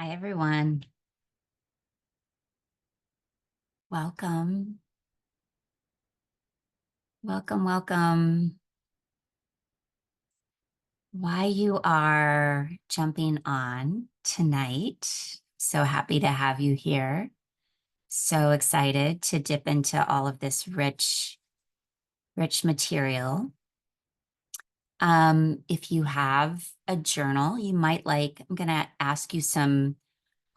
Hi, everyone. Welcome. Welcome, welcome. Why you are jumping on tonight. So happy to have you here. So excited to dip into all of this rich material. If you have a journal, you might I'm going to ask you some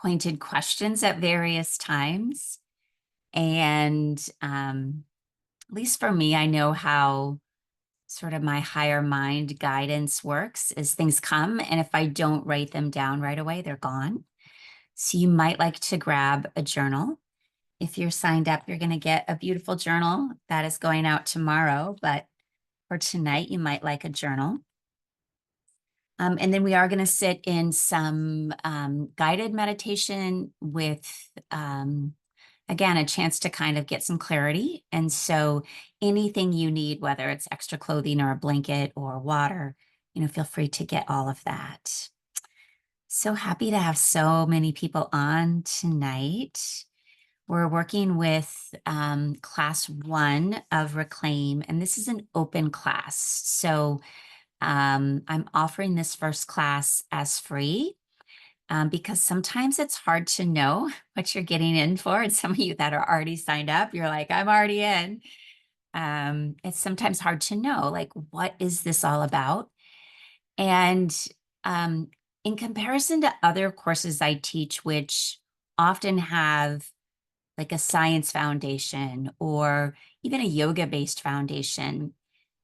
pointed questions at various times. And at least for me, I know how sort of my higher mind guidance works is things come, and if I don't write them down right away, they're gone. So you might like to grab a journal. If you're signed up, you're going to get a beautiful journal that is going out tomorrow, but for tonight, you might like a journal. And then we are going to sit in some guided meditation with again, a chance to kind of get some clarity. And so anything you need, whether it's extra clothing or a blanket or water, feel free to get all of that. So happy to have so many people on tonight. We're working with class 1 of Reclaim, and this is an open class. So I'm offering this first class as free because sometimes it's hard to know what you're getting in for. And some of you that are already signed up, you're like, I'm already in. It's sometimes hard to know, like, what is this all about? And um, in comparison to other courses I teach, which often have like a science foundation or even a yoga-based foundation,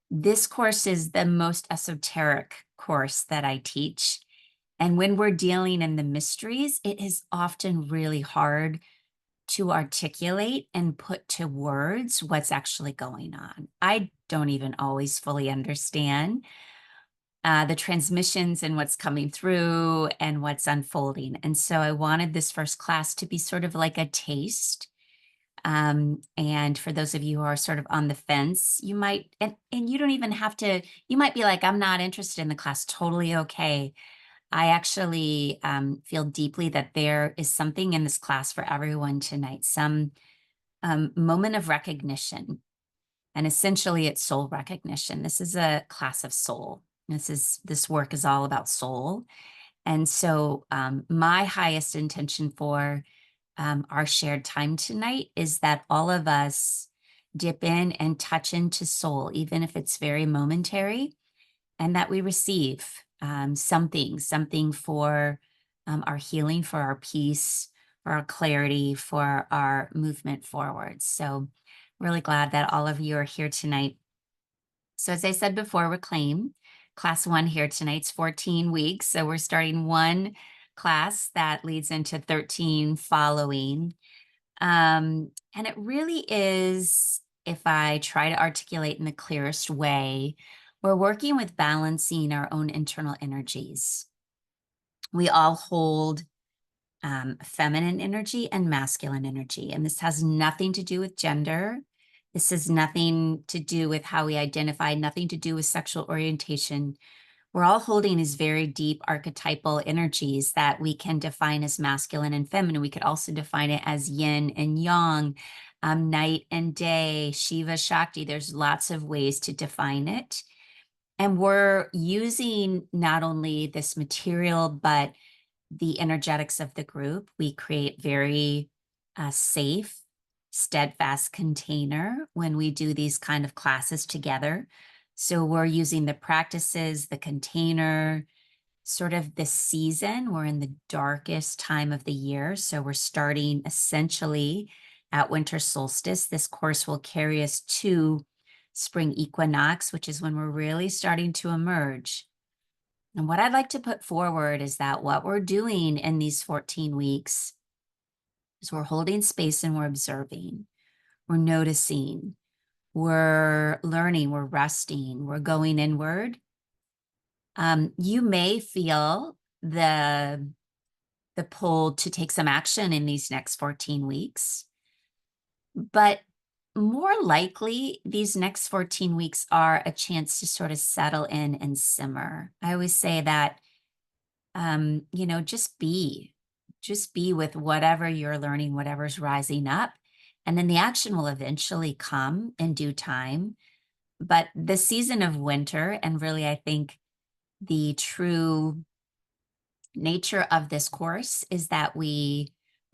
this course is the most esoteric course that I teach. And when we're dealing in the mysteries, it is often really hard to articulate and put to words what's actually going on. I don't even always fully understand the transmissions and what's coming through and what's unfolding. And so I wanted this first class to be sort of like a taste. And for those of you who are sort of on the fence, you might, and you don't even have to, you might be like, I'm not interested in the class, totally okay. I actually feel deeply that there is something in this class for everyone tonight, some moment of recognition. And essentially, it's soul recognition. This is a class of soul. This work is all about soul. And so my highest intention for our shared time tonight is that all of us dip in and touch into soul, even if it's very momentary, and that we receive something for our healing, for our peace, for our clarity, for our movement forward. So really glad that all of you are here tonight. So as I said before, Reclaim, class 1 here tonight's 14 weeks. So we're starting one class that leads into 13 following. And it really is, if I try to articulate in the clearest way, we're working with balancing our own internal energies. We all hold feminine energy and masculine energy, and this has nothing to do with gender. This has nothing to do with how we identify, nothing to do with sexual orientation. We're all holding these very deep archetypal energies that we can define as masculine and feminine. We could also define it as yin and yang, night and day, Shiva, Shakti. There's lots of ways to define it. And we're using not only this material, but the energetics of the group. We create very safe, steadfast container when we do these kind of classes together. So we're using the practices, the container, sort of the season. We're in the darkest time of the year. So we're starting essentially at winter solstice. This course will carry us to spring equinox, which is when we're really starting to emerge. And what I'd like to put forward is that what we're doing in these 14 weeks is we're holding space and we're observing, we're noticing, we're learning, we're resting, we're going inward. You may feel the pull to take some action in these next 14 weeks, but more likely, these next 14 weeks are a chance to sort of settle in and simmer. I always say that, just be. just be with whatever you're learning, whatever's rising up. And then the action will eventually come in due time. But the season of winter, and really, I think the true nature of this course is that we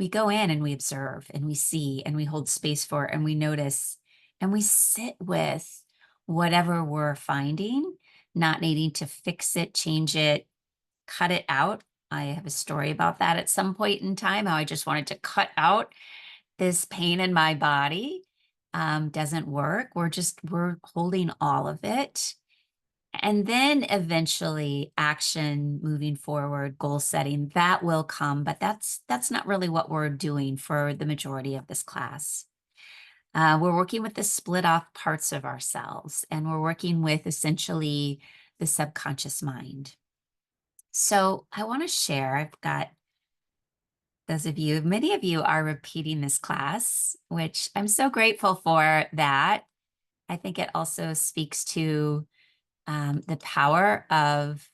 go in and we observe and we see and we hold space for and we notice and we sit with whatever we're finding, not needing to fix it, change it, cut it out. I have a story about that at some point in time, how I just wanted to cut out this pain in my body. Doesn't work. We're holding all of it. And then eventually action moving forward, goal setting, that will come, but that's not really what we're doing for the majority of this class. We're working with the split off parts of ourselves, and we're working with essentially the subconscious mind. So I want to share, I've got those of you, many of you are repeating this class, which I'm so grateful for that. I think it also speaks to the power of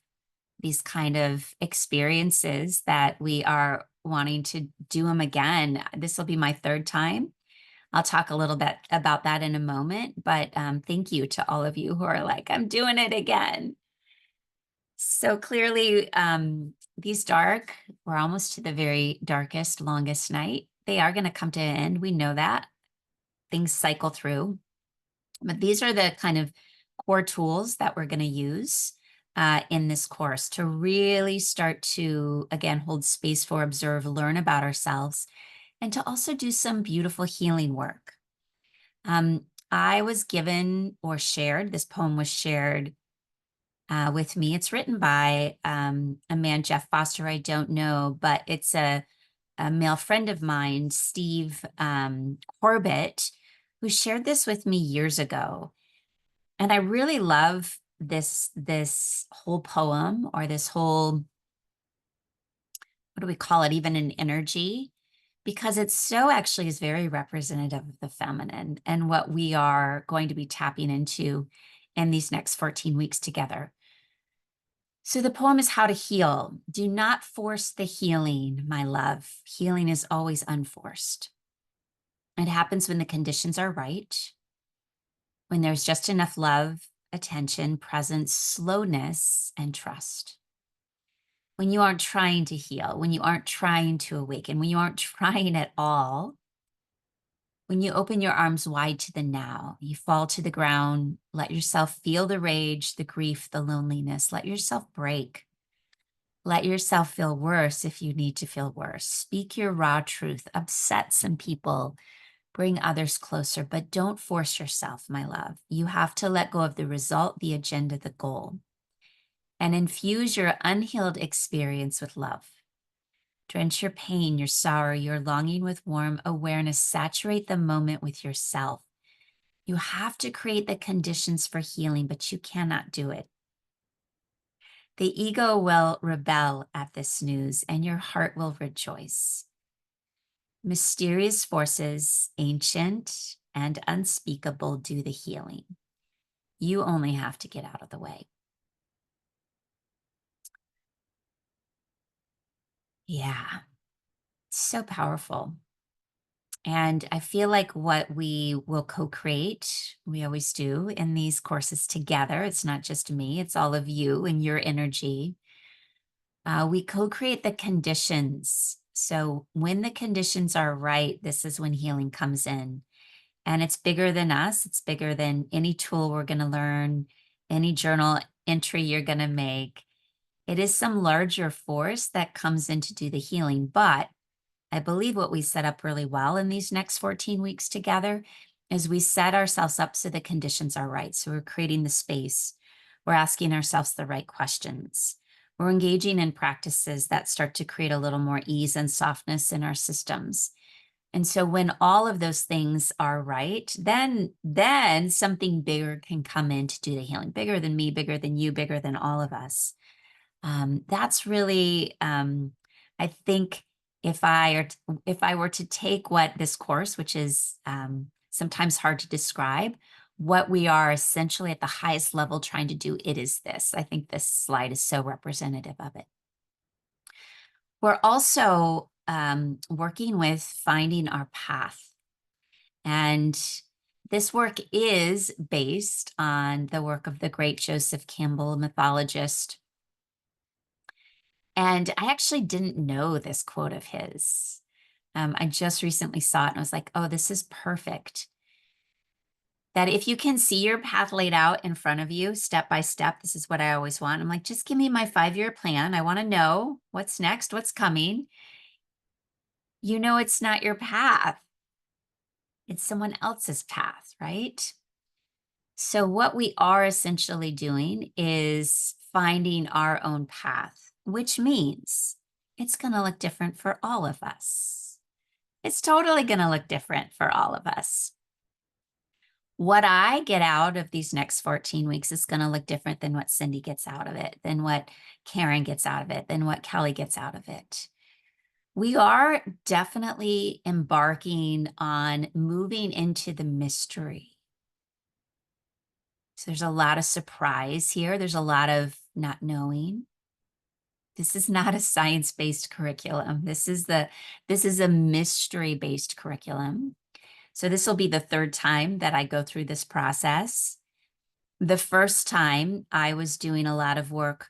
these kind of experiences that we are wanting to do them again. This will be my third time. I'll talk a little bit about that in a moment, but thank you to all of you who are like, I'm doing it again. So clearly, we're almost to the very darkest, longest night. They are going to come to an end. We know that. Things cycle through. But these are the kind of core tools that we're going to use in this course to really start to, again, hold space for, observe, learn about ourselves, and to also do some beautiful healing work. I was given or shared, this poem was shared with me. It's written by a man, Jeff Foster, I don't know, but it's a male friend of mine, Steve Corbett, who shared this with me years ago. And I really love this whole poem, or this whole, what do we call it, even an energy, because it so actually is very representative of the feminine and what we are going to be tapping into in these next 14 weeks together. So the poem is How to Heal. Do not force the healing, my love. Healing is always unforced. It happens when the conditions are right, when there's just enough love, attention, presence, slowness, and trust. When you aren't trying to heal, when you aren't trying to awaken, when you aren't trying at all, when you open your arms wide to the now, you fall to the ground, let yourself feel the rage, the grief, the loneliness, let yourself break. Let yourself feel worse if you need to feel worse. Speak your raw truth, upset some people, bring others closer, but don't force yourself, my love. You have to let go of the result, the agenda, the goal, and infuse your unhealed experience with love. Drench your pain, your sorrow, your longing with warm awareness. Saturate the moment with yourself. You have to create the conditions for healing, but you cannot do it. The ego will rebel at this news, and your heart will rejoice. Mysterious forces, ancient and unspeakable, do the healing. You only have to get out of the way. Yeah, so powerful. And I feel like what we will co-create, we always do in these courses together. It's not just me, it's all of you and your energy. We co-create the conditions. So when the conditions are right, this is when healing comes in. And it's bigger than us. It's bigger than any tool we're going to learn, any journal entry you're going to make. It is some larger force that comes in to do the healing. But I believe what we set up really well in these next 14 weeks together is we set ourselves up so the conditions are right. So we're creating the space. We're asking ourselves the right questions. We're engaging in practices that start to create a little more ease and softness in our systems. And so when all of those things are right, then something bigger can come in to do the healing, bigger than me, bigger than you, bigger than all of us. That's really, I think if I were to take what this course, which is sometimes hard to describe, what we are essentially at the highest level trying to do, it is this. I think this slide is so representative of it. We're also working with finding our path. And this work is based on the work of the great Joseph Campbell, a mythologist. And I actually didn't know this quote of his. I just recently saw it and I was like, oh, this is perfect. That if you can see your path laid out in front of you, step by step, this is what I always want. I'm like, just give me my 5-year plan. I want to know what's next, what's coming. You know, it's not your path, it's someone else's path, right? So, what we are essentially doing is finding our own path, which means it's going to look different for all of us. It's totally going to look different for all of us. What I get out of these next 14 weeks is going to look different than what Cindy gets out of it, than what Karen gets out of it, than what Kelly gets out of it. We are definitely embarking on moving into the mystery. So there's a lot of surprise here. There's a lot of not knowing. This is not a science-based curriculum. This is a mystery-based curriculum. So this will be the third time that I go through this process. The first time I was doing a lot of work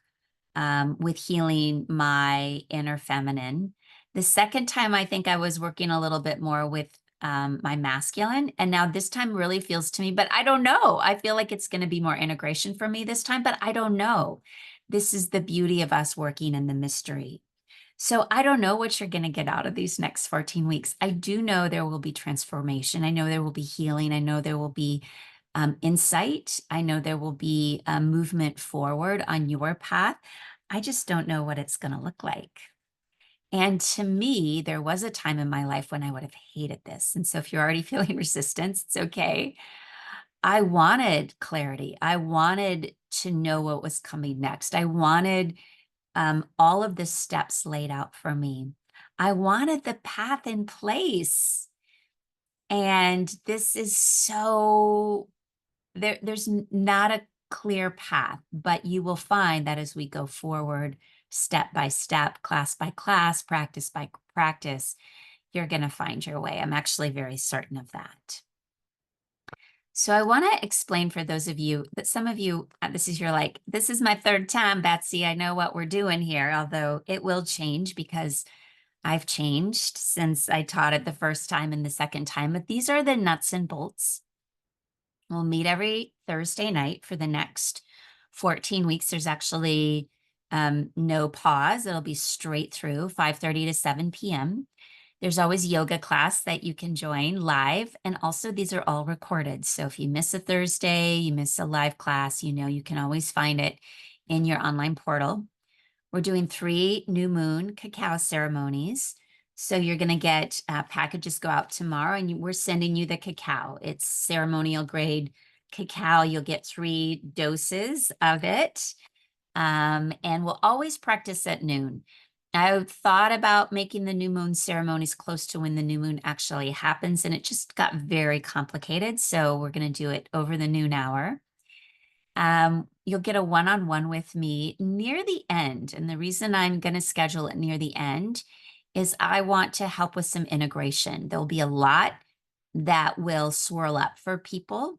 with healing my inner feminine. The second time, I think I was working a little bit more with my masculine. And now this time really feels to me, but I don't know. I feel like it's going to be more integration for me this time, but I don't know. This is the beauty of us working in the mystery. So I don't know what you're going to get out of these next 14 weeks. I do know there will be transformation. I know there will be healing. I know there will be insight. I know there will be a movement forward on your path. I just don't know what it's going to look like. And to me, there was a time in my life when I would have hated this. And so if you're already feeling resistance, it's okay. I wanted clarity. I wanted to know what was coming next. I wanted all of the steps laid out for me. I wanted the path in place. And this is so, there's not a clear path, but you will find that as we go forward, step by step, class by class, practice by practice, you're going to find your way. I'm actually very certain of that. So I want to explain for those of you that some of you, this is my third time, Betsy. I know what we're doing here, although it will change because I've changed since I taught it the first time and the second time. But these are the nuts and bolts. We'll meet every Thursday night for the next 14 weeks. There's actually no pause. It'll be straight through 5:30 to 7 p.m. There's always yoga class that you can join live. And also these are all recorded. So if you miss a Thursday, you miss a live class, you know, you can always find it in your online portal. We're doing 3 new moon cacao ceremonies. So you're going to get packages go out tomorrow and we're sending you the cacao. It's ceremonial grade cacao. You'll get 3 doses of it. And we'll always practice at noon. I thought about making the new moon ceremonies close to when the new moon actually happens, and it just got very complicated. So we're going to do it over the noon hour. You'll get a one-on-one with me near the end. And the reason I'm going to schedule it near the end is I want to help with some integration. There'll be a lot that will swirl up for people.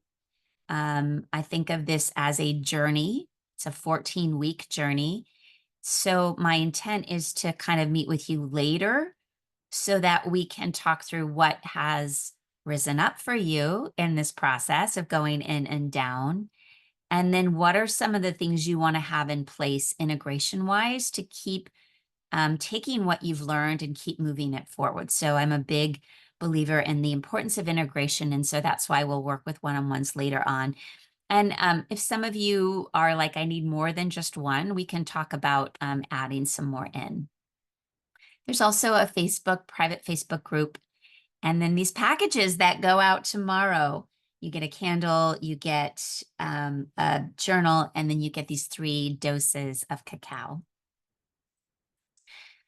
I think of this as a journey. It's a 14-week journey. So my intent is to kind of meet with you later so that we can talk through what has risen up for you in this process of going in and down. And then what are some of the things you want to have in place integration-wise to keep taking what you've learned and keep moving it forward. So I'm a big believer in the importance of integration. And so that's why we'll work with one-on-ones later on. And if some of you are like, I need more than just one, we can talk about adding some more in. There's also a private Facebook group. And then these packages that go out tomorrow, you get a candle, you get a journal, and then you get these 3 doses of cacao.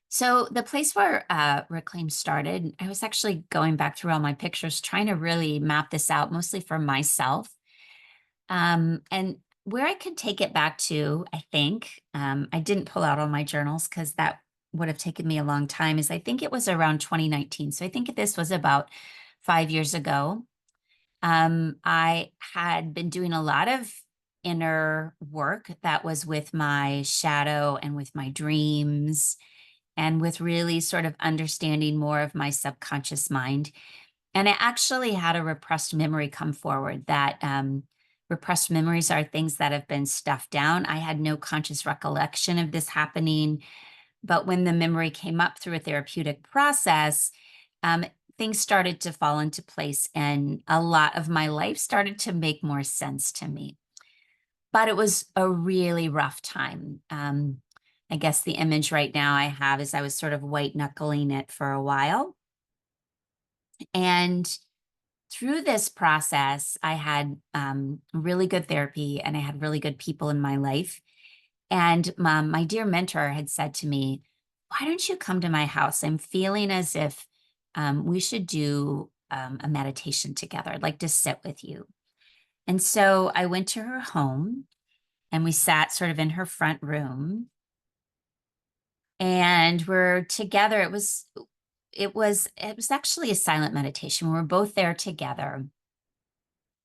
So the place where Reclaim started, I was actually going back through all my pictures, trying to really map this out, mostly for myself. And where I could take it back to, I think, I didn't pull out all my journals because that would have taken me a long time is I think it was around 2019. So I think this was about 5 years ago. I had been doing a lot of inner work that was with my shadow and with my dreams and with really sort of understanding more of my subconscious mind. And I actually had a repressed memory come forward that repressed memories are things that have been stuffed down. I had no conscious recollection of this happening, but when the memory came up through a therapeutic process, um, things started to fall into place and a lot of my life started to make more sense to me. But it was a really rough time. I guess the image right now I have is I was sort of white knuckling it for a while. And through this process, I had really good therapy and I had really good people in my life. And my dear mentor had said to me, why don't you come to my house? I'm feeling as if we should do a meditation together. I'd like to sit with you. And so I went to her home and we sat sort of in her front room and we're together. It was actually a silent meditation. We were both there together.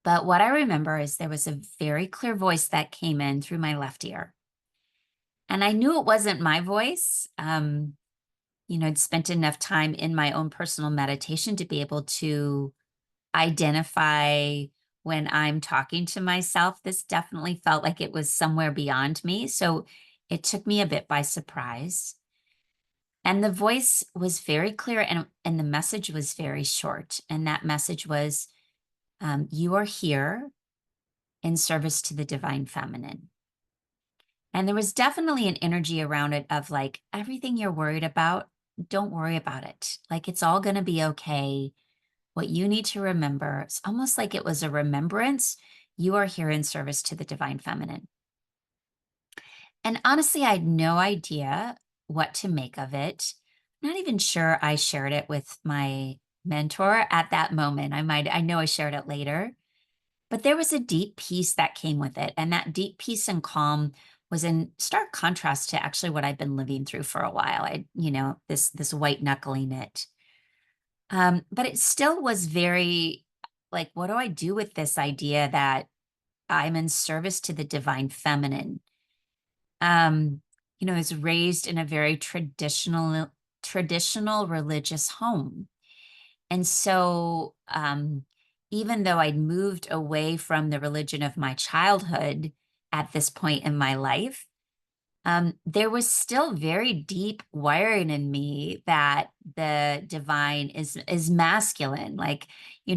But what I remember is there was a very clear voice that came in through my left ear. And I knew it wasn't my voice. I'd spent enough time in my own personal meditation to be able to identify when I'm talking to myself. This definitely felt like it was somewhere beyond me. So it took me a bit by surprise. And the voice was very clear and the message was very short. And that message was, you are here in service to the divine feminine. And there was definitely an energy around it of like, everything you're worried about, don't worry about it. Like, it's all going to be okay. What you need to remember, it's almost like it was a remembrance. You are here in service to the divine feminine. And honestly, I had no idea what to make of it. Not even sure I shared it with my mentor at that moment. I know I shared it later. But there was a deep peace that came with it, and that deep peace and calm was in stark contrast to actually what I'd been living through for a while. This white knuckling it. But it still was very like, what do I do with this idea that I'm in service to the divine feminine? Um, I was raised in a very traditional religious home. And so, even though I'd moved away from the religion of my childhood at this point in my life, there was still very deep wiring in me that the divine is masculine. Like,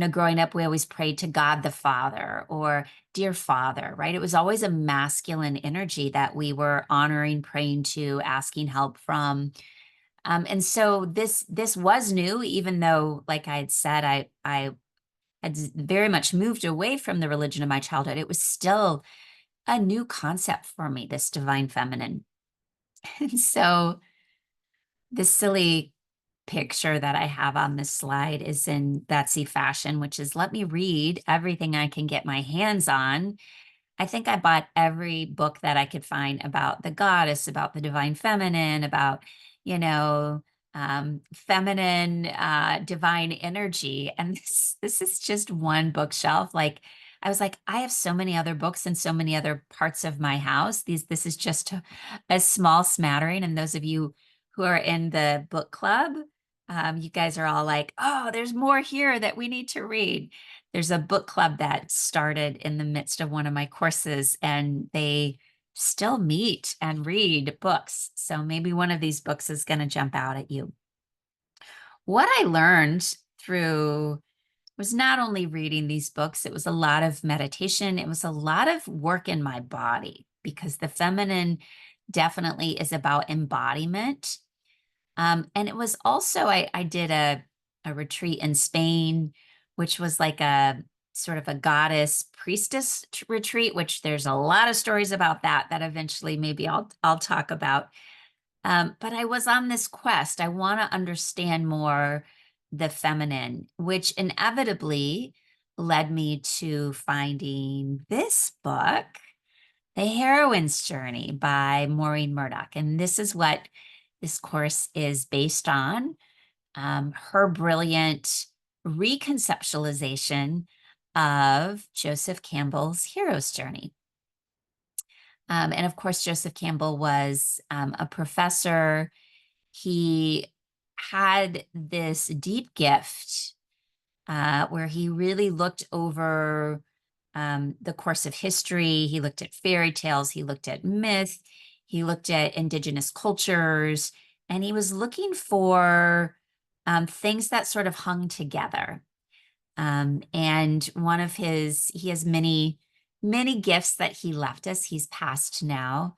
growing up, we always prayed to God the Father or Dear Father, right? It was always a masculine energy that we were honoring, praying to, asking help from. And so this was new, even though, like I had said, I had very much moved away from the religion of my childhood. It was still a new concept for me, this divine feminine. And so this silly picture that I have on this slide is in Betsy fashion, which is let me read everything I can get my hands on. I think I bought every book that I could find about the goddess, about the divine feminine, about, you know, feminine, divine energy. And this is just one bookshelf. Like I was like, I have so many other books and so many other parts of my house. This is just a small smattering. And those of you who are in the book club, you guys are all like, oh, there's more here that we need to read. There's a book club that started in the midst of one of my courses, and they still meet and read books. So maybe one of these books is going to jump out at you. What I learned through was not only reading these books, it was a lot of meditation. It was a lot of work in my body because the feminine definitely is about embodiment. And it was also, I did a retreat in Spain, which was like a sort of a goddess priestess retreat, which there's a lot of stories about that eventually maybe I'll talk about. But I was on this quest. I want to understand more the feminine, which inevitably led me to finding this book, The Heroine's Journey by Maureen Murdoch. And this is what this course is based on, her brilliant reconceptualization of Joseph Campbell's hero's journey. And of course, Joseph Campbell was a professor. He had this deep gift where he really looked over the course of history. He looked at fairy tales, he looked at myth, he looked at indigenous cultures, and he was looking for things that sort of hung together. And one of he has many gifts that he left us. He's passed now,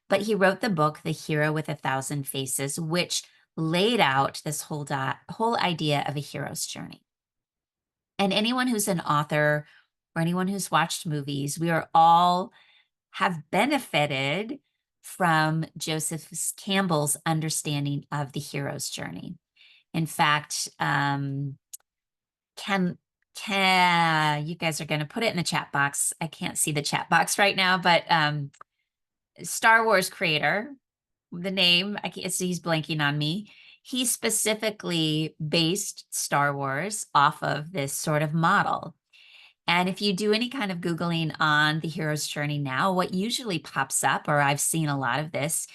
but he wrote the book, The Hero with a Thousand Faces, which laid out this whole idea of a hero's journey. And anyone who's an author or anyone who's watched movies, we are all have benefited from Joseph Campbell's understanding of the hero's journey. In fact, you guys are going to put it in the chat box. I can't see the chat box right now, but Star Wars creator, the name, he's blanking on me. He specifically based Star Wars off of this sort of model. And if you do any kind of Googling on the hero's journey now, what usually pops up, or I've seen a lot of this,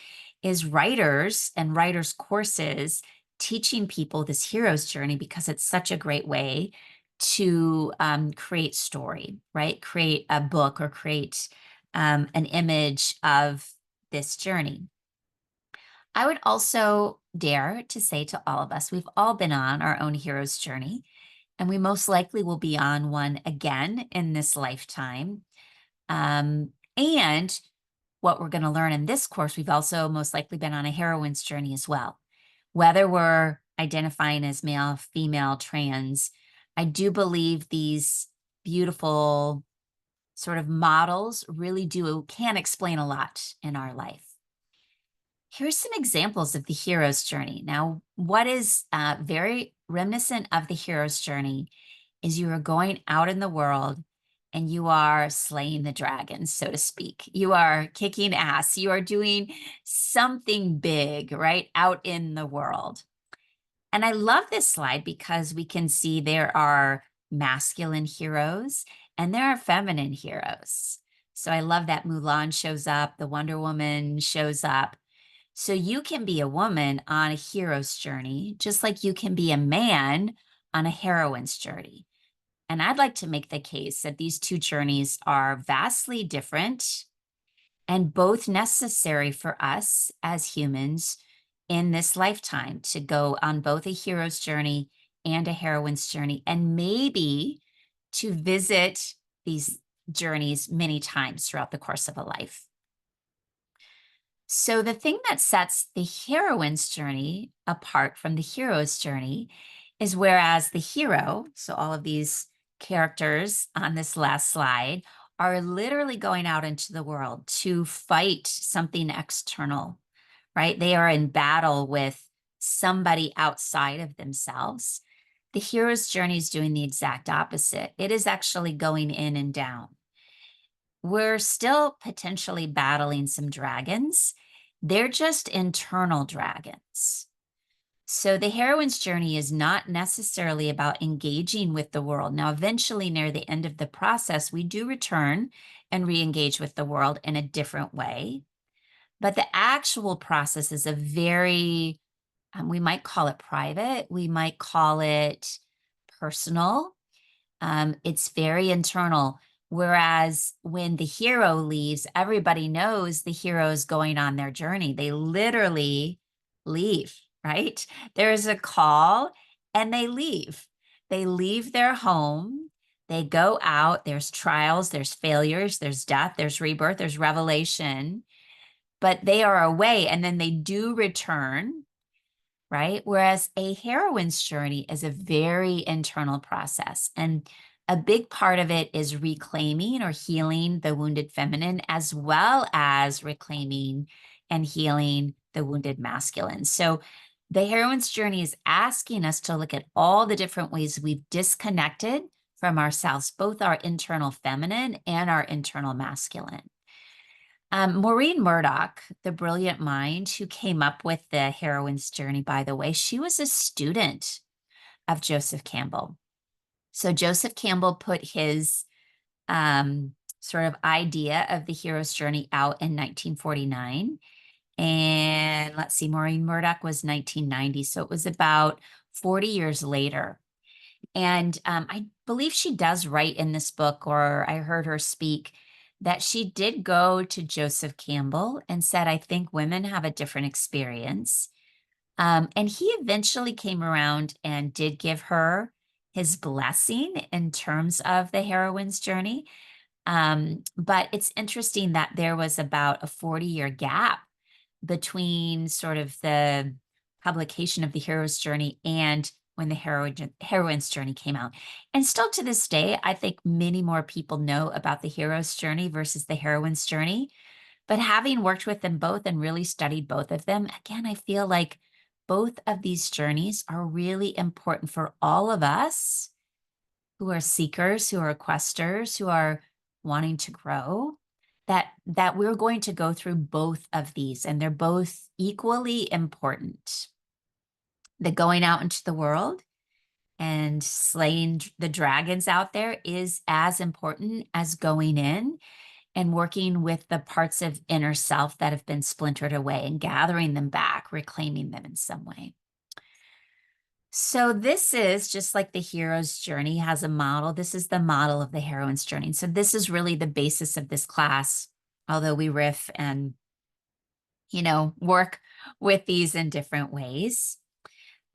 is writers and writers' courses teaching people this hero's journey because it's such a great way to create story, right? Create a book or create an image of this journey. I would also dare to say to all of us, we've all been on our own hero's journey, and we most likely will be on one again in this lifetime. And what we're going to learn in this course, we've also most likely been on a heroine's journey as well. Whether we're identifying as male, female, trans, I do believe these beautiful sort of models really can explain a lot in our life. Here's some examples of the hero's journey. Now, what is very reminiscent of the hero's journey is you are going out in the world and you are slaying the dragon, so to speak. You are kicking ass. You are doing something big, right, out in the world. And I love this slide because we can see there are masculine heroes and there are feminine heroes. So I love that Mulan shows up, the Wonder Woman shows up. So you can be a woman on a hero's journey, just like you can be a man on a heroine's journey. And I'd like to make the case that these two journeys are vastly different and both necessary for us as humans in this lifetime to go on both a hero's journey and a heroine's journey, and maybe to visit these journeys many times throughout the course of a life. So the thing that sets the heroine's journey apart from the hero's journey is whereas the hero, so all of these characters on this last slide, are literally going out into the world to fight something external, right? They are in battle with somebody outside of themselves. The hero's journey is doing the exact opposite. It is actually going in and down. We're still potentially battling some dragons. They're just internal dragons. So the heroine's journey is not necessarily about engaging with the world. Now, eventually, near the end of the process, we do return and re-engage with the world in a different way. But the actual process is a very, we might call it private, we might call it personal. It's very internal. Whereas when the hero leaves, everybody knows the hero is going on their journey. They literally leave, right? There's a call and they leave. They leave their home. They go out. There's trials, there's failures, there's death, there's rebirth, there's revelation, but they are away and then they do return, right? Whereas a heroine's journey is a very internal process. And a big part of it is reclaiming or healing the wounded feminine, as well as reclaiming and healing the wounded masculine. So the heroine's journey is asking us to look at all the different ways we've disconnected from ourselves, both our internal feminine and our internal masculine. Maureen Murdoch, the brilliant mind who came up with the heroine's journey, by the way, she was a student of Joseph Campbell. So Joseph Campbell put his sort of idea of the hero's journey out in 1949. And let's see, Maureen Murdoch was 1990. So it was about 40 years later. And I believe she does write in this book, or I heard her speak, that she did go to Joseph Campbell and said, I think women have a different experience. And he eventually came around and did give her his blessing in terms of the heroine's journey. But it's interesting that there was about a 40-year gap between sort of the publication of the hero's journey and when the heroine's journey came out. And still to this day, I think many more people know about the hero's journey versus the heroine's journey. But having worked with them both and really studied both of them, again, I feel like both of these journeys are really important for all of us who are seekers, who are questers, who are wanting to grow, that we're going to go through both of these, and they're both equally important. The going out into the world and slaying the dragons out there is as important as going in and working with the parts of inner self that have been splintered away and gathering them back, reclaiming them in some way. So this is just like the hero's journey has a model. This is the model of the heroine's journey. So this is really the basis of this class, although we riff and, work with these in different ways.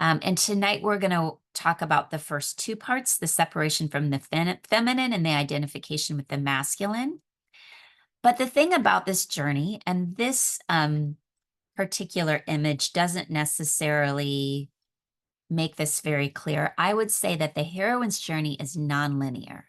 And tonight we're going to talk about the first two parts, the separation from the feminine and the identification with the masculine. But the thing about this journey, and this particular image doesn't necessarily make this very clear, I would say that the heroine's journey is nonlinear.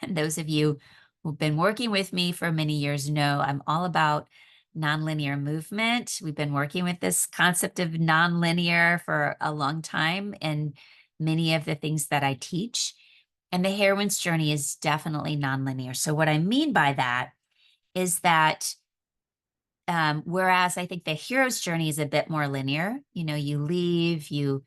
And those of you who've been working with me for many years know I'm all about nonlinear movement. We've been working with this concept of nonlinear for a long time in many of the things that I teach. And the heroine's journey is definitely nonlinear. So what I mean by that is that whereas I think the hero's journey is a bit more linear, you leave, you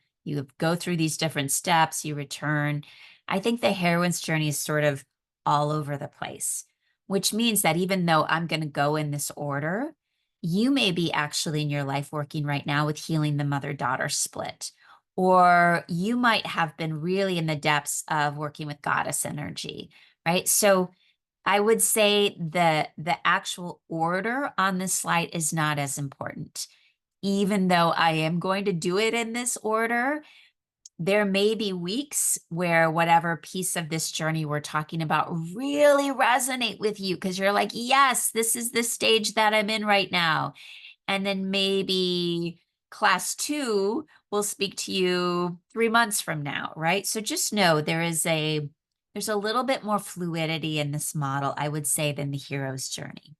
go through these different steps, you return. I think the heroine's journey is sort of all over the place, which means that even though I'm going to go in this order, you may be actually in your life working right now with healing the mother-daughter split, or you might have been really in the depths of working with goddess energy, right? So I would say the actual order on this slide is not as important. Even though I am going to do it in this order, there may be weeks where whatever piece of this journey we're talking about really resonate with you because you're like, yes, this is the stage that I'm in right now. And then maybe class 2 will speak to you 3 months from now, right? So just know there's a little bit more fluidity in this model, I would say, than the hero's journey.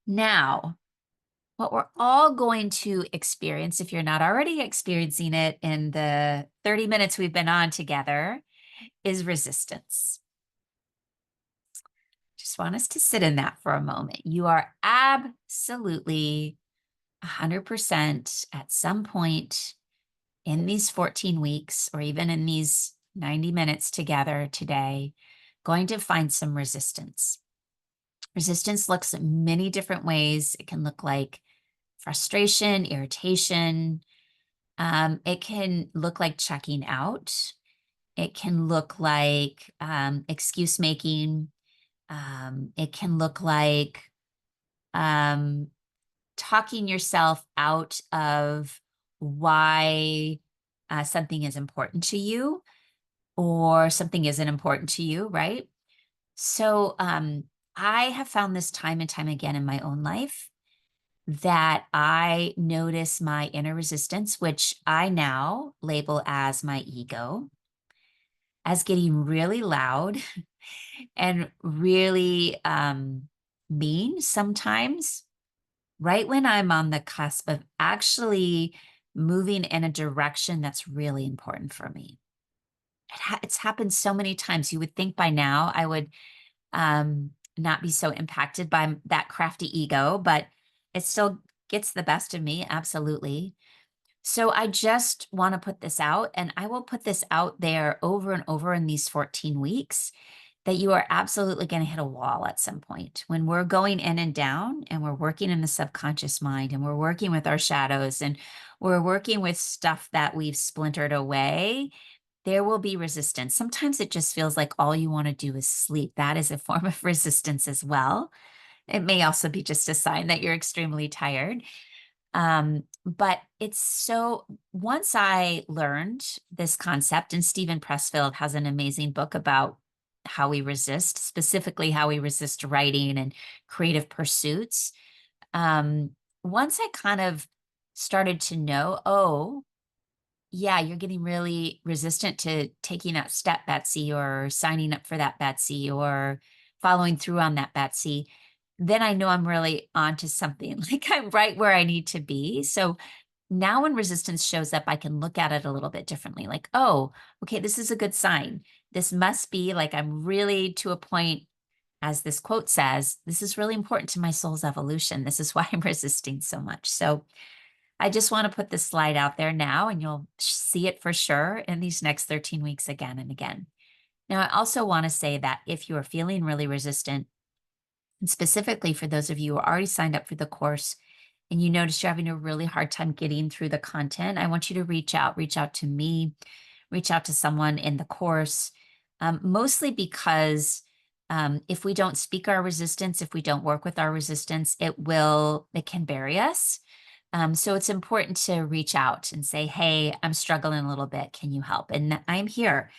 Now, what we're all going to experience, if you're not already experiencing it in the 30 minutes we've been on together, is resistance. Just want us to sit in that for a moment. You are absolutely 100% at some point in these 14 weeks, or even in these 90 minutes together today, going to find some resistance. Resistance looks at many different ways. It can look like frustration, irritation. It can look like checking out. It can look like excuse making. It can look like talking yourself out of why something is important to you or something isn't important to you, right? So I have found this time and time again in my own life that I notice my inner resistance, which I now label as my ego, as getting really loud and really mean sometimes, right when I'm on the cusp of actually moving in a direction that's really important for me. It's happened so many times. You would think by now I would not be so impacted by that crafty ego, but it still gets the best of me. Absolutely. So I just want to put this out, and I will put this out there over and over in these 14 weeks, that you are absolutely going to hit a wall at some point. When we're going in and down and we're working in the subconscious mind and we're working with our shadows and we're working with stuff that we've splintered away, there will be resistance. Sometimes it just feels like all you want to do is sleep. That is a form of resistance as well. It may also be just a sign that you're extremely tired. But it's so, once I learned this concept, and Stephen Pressfield has an amazing book about how we resist, specifically how we resist writing and creative pursuits. Once I kind of started to know, oh, yeah, you're getting really resistant to taking that step, Betsy, or signing up for that, Betsy, or following through on that, Betsy, then I know I'm really onto something. Like I'm right where I need to be. So now when resistance shows up, I can look at it a little bit differently. Like, oh, okay, this is a good sign. This must be like I'm really to a point, as this quote says, this is really important to my soul's evolution. This is why I'm resisting so much. So I just want to put this slide out there now, and you'll see it for sure in these next 13 weeks again and again. Now, I also want to say that if you are feeling really resistant, and specifically for those of you who are already signed up for the course and you notice you're having a really hard time getting through the content, I want you to reach out to me, reach out to someone in the course, mostly because if we don't speak our resistance, if we don't work with our resistance, it can bury us. So it's important to reach out and say, hey, I'm struggling a little bit. Can you help? And I'm here.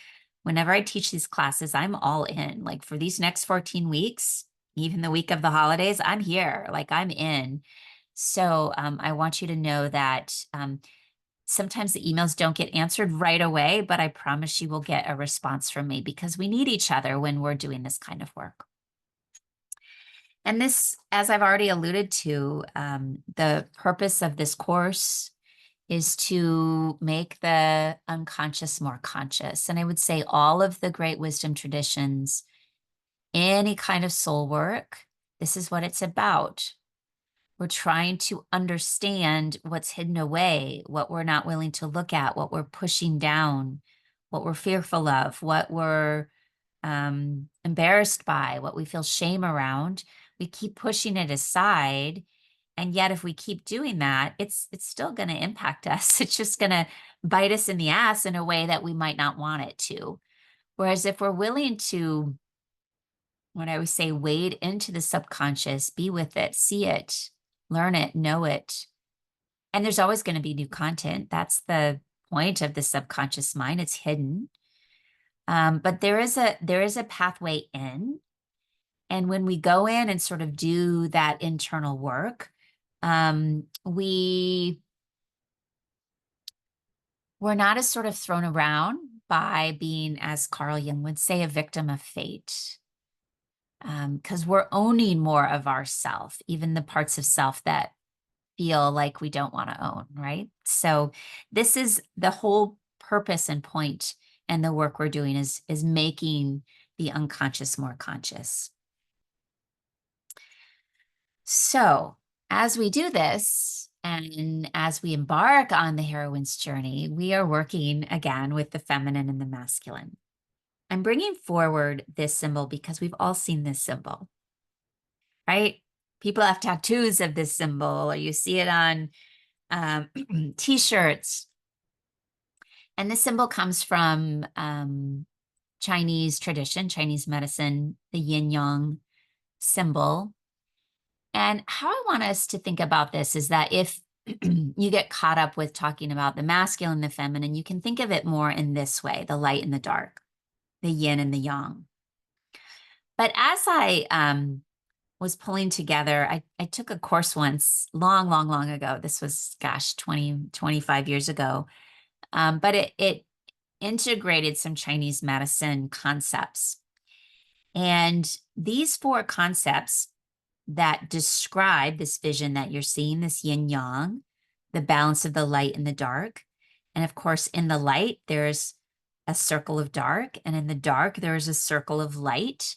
Whenever I teach these classes, I'm all in. Like for these next 14 weeks, even the week of the holidays, I'm here. Like I'm in. So I want you to know that sometimes the emails don't get answered right away, but I promise you will get a response from me because we need each other when we're doing this kind of work. And this, as I've already alluded to, the purpose of this course is to make the unconscious more conscious. And I would say all of the great wisdom traditions, any kind of soul work, this is what it's about. We're trying to understand what's hidden away, what we're not willing to look at, what we're pushing down, what we're fearful of, what we're embarrassed by, what we feel shame around. We keep pushing it aside. And yet, if we keep doing that, it's still going to impact us. It's just going to bite us in the ass in a way that we might not want it to. Whereas if we're willing to, what I would say, wade into the subconscious, be with it, see it, learn it, know it. And there's always going to be new content. That's the point of the subconscious mind. It's hidden. But there is a pathway in. And when we go in and sort of do that internal work, we're not as sort of thrown around by being, as Carl Jung would say, a victim of fate. Because we're owning more of ourself, even the parts of self that feel like we don't want to own, right? So this is the whole purpose and point, and the work we're doing is making the unconscious more conscious. So as we do this, and as we embark on the heroine's journey, we are working again with the feminine and the masculine. I'm bringing forward this symbol because we've all seen this symbol, right? People have tattoos of this symbol, or you see it on t-shirts. And this symbol comes from Chinese tradition, Chinese medicine, the yin yang symbol. And how I want us to think about this is that if you get caught up with talking about the masculine, the feminine, you can think of it more in this way, the light and the dark, the yin and the yang. But as I was pulling together, I took a course once long ago. This was, gosh, 25 years ago. But it integrated some Chinese medicine concepts. And these 4 concepts that describe this vision that you're seeing, this yin yang, the balance of the light and the dark. And of course, in the light, there's a circle of dark, and in the dark, there is a circle of light.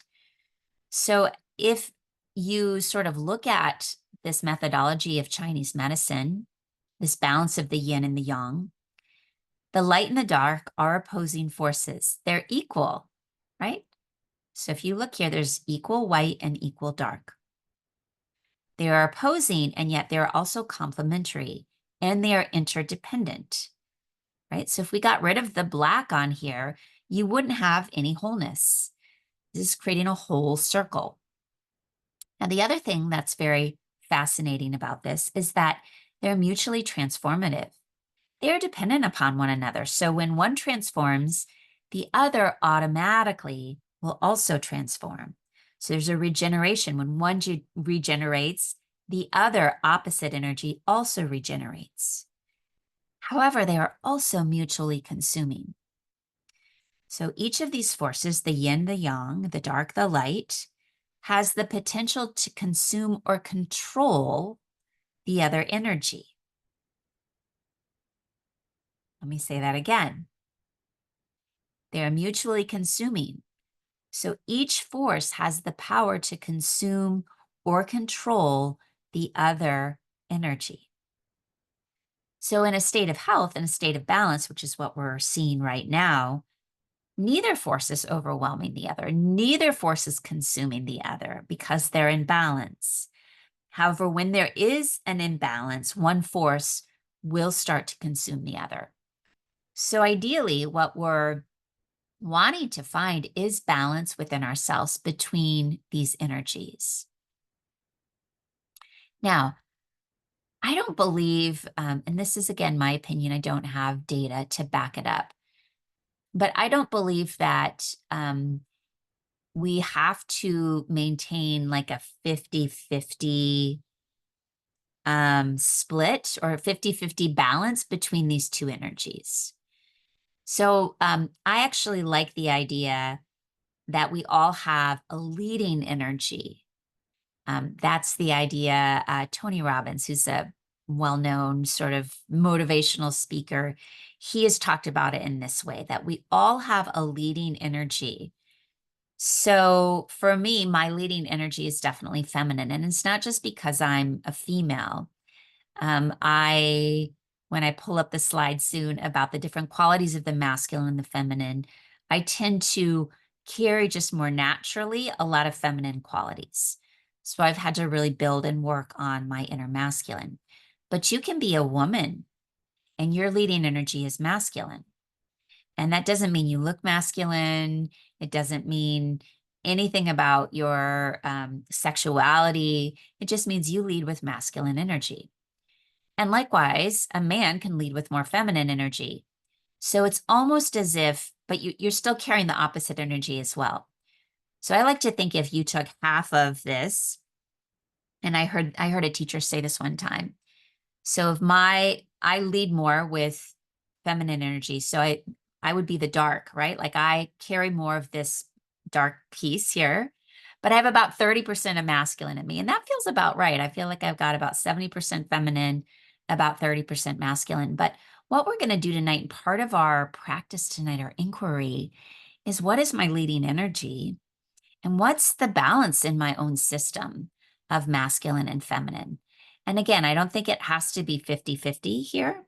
So if you sort of look at this methodology of Chinese medicine, this balance of the yin and the yang, the light and the dark are opposing forces. They're equal, right? So if you look here, there's equal white and equal dark. They are opposing, and yet they're also complementary, and they are interdependent, right? So if we got rid of the black on here, you wouldn't have any wholeness. This is creating a whole circle. Now, the other thing that's very fascinating about this is that they're mutually transformative. They are dependent upon one another. So when one transforms, the other automatically will also transform. So there's a regeneration. When one regenerates, the other opposite energy also regenerates. However, they are also mutually consuming. So each of these forces, the yin, the yang, the dark, the light, has the potential to consume or control the other energy. Let me say that again. They are mutually consuming. So each force has the power to consume or control the other energy. So in a state of health, in a state of balance, which is what we're seeing right now, neither force is overwhelming the other. Neither force is consuming the other because they're in balance. However, when there is an imbalance, one force will start to consume the other. So ideally, what we're wanting to find is balance within ourselves between these energies. Now, I don't believe, and this is again my opinion, I don't have data to back it up, but I don't believe that we have to maintain like a 50-50 split or a 50-50 balance between these two energies. So I actually like the idea that we all have a leading energy. That's the idea. Tony Robbins, who's a well-known sort of motivational speaker, he has talked about it in this way, that we all have a leading energy. So for me, my leading energy is definitely feminine. And it's not just because I'm a female. When I pull up the slide soon about the different qualities of the masculine and the feminine, I tend to carry just more naturally a lot of feminine qualities. So I've had to really build and work on my inner masculine. But you can be a woman and your leading energy is masculine. And that doesn't mean you look masculine. It doesn't mean anything about your sexuality. It just means you lead with masculine energy. And likewise, a man can lead with more feminine energy. So it's almost as if, but you're still carrying the opposite energy as well. So I like to think if you took half of this, and I heard a teacher say this one time. So if I lead more with feminine energy, so I would be the dark, right? Like I carry more of this dark piece here, but I have about 30% of masculine in me. And that feels about right. I feel like I've got about 70% feminine, about 30% masculine. But what we're going to do tonight, part of our practice tonight, our inquiry, is what is my leading energy? And what's the balance in my own system of masculine and feminine? And again, I don't think it has to be 50-50 here.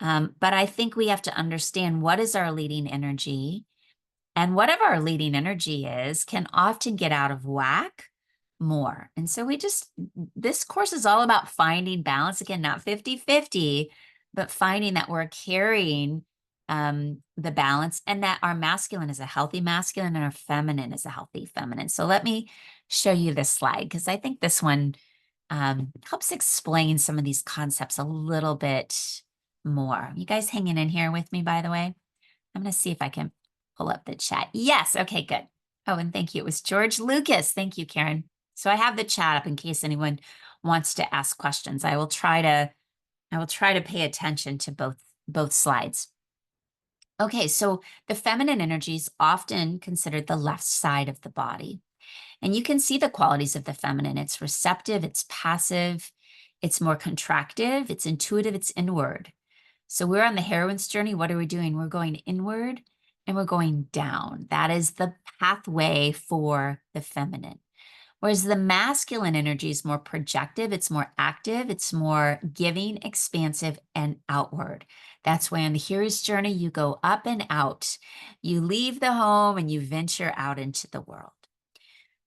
But I think we have to understand what is our leading energy, and whatever our leading energy is can often get out of whack more. And so this course is all about finding balance. Again, not 50-50, but finding that we're carrying the balance and that our masculine is a healthy masculine and our feminine is a healthy feminine. So let me show you this slide because I think this one helps explain some of these concepts a little bit more. You guys hanging in here with me, by the way? I'm going to see if I can pull up the chat. Yes. Okay, good. Oh, and thank you. It was George Lucas. Thank you, Karen. So I have the chat up in case anyone wants to ask questions. I will try to pay attention to both slides. Okay, so the feminine energy is often considered the left side of the body. And you can see the qualities of the feminine. It's receptive, it's passive, it's more contractive, it's intuitive, it's inward. So we're on the heroine's journey. What are we doing? We're going inward and we're going down. That is the pathway for the feminine. Whereas the masculine energy is more projective, it's more active, it's more giving, expansive, and outward. That's why on the hero's journey, you go up and out. You leave the home and you venture out into the world.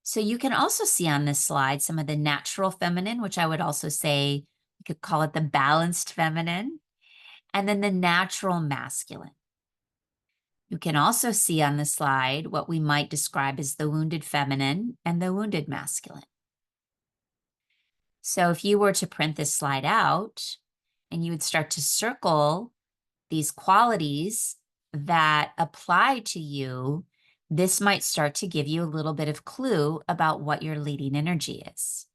So you can also see on this slide some of the natural feminine, which I would also say you could call it the balanced feminine, and then the natural masculine. You can also see on the slide what we might describe as the wounded feminine and the wounded masculine. So if you were to print this slide out and you would start to circle these qualities that apply to you, this might start to give you a little bit of clue about what your leading energy is.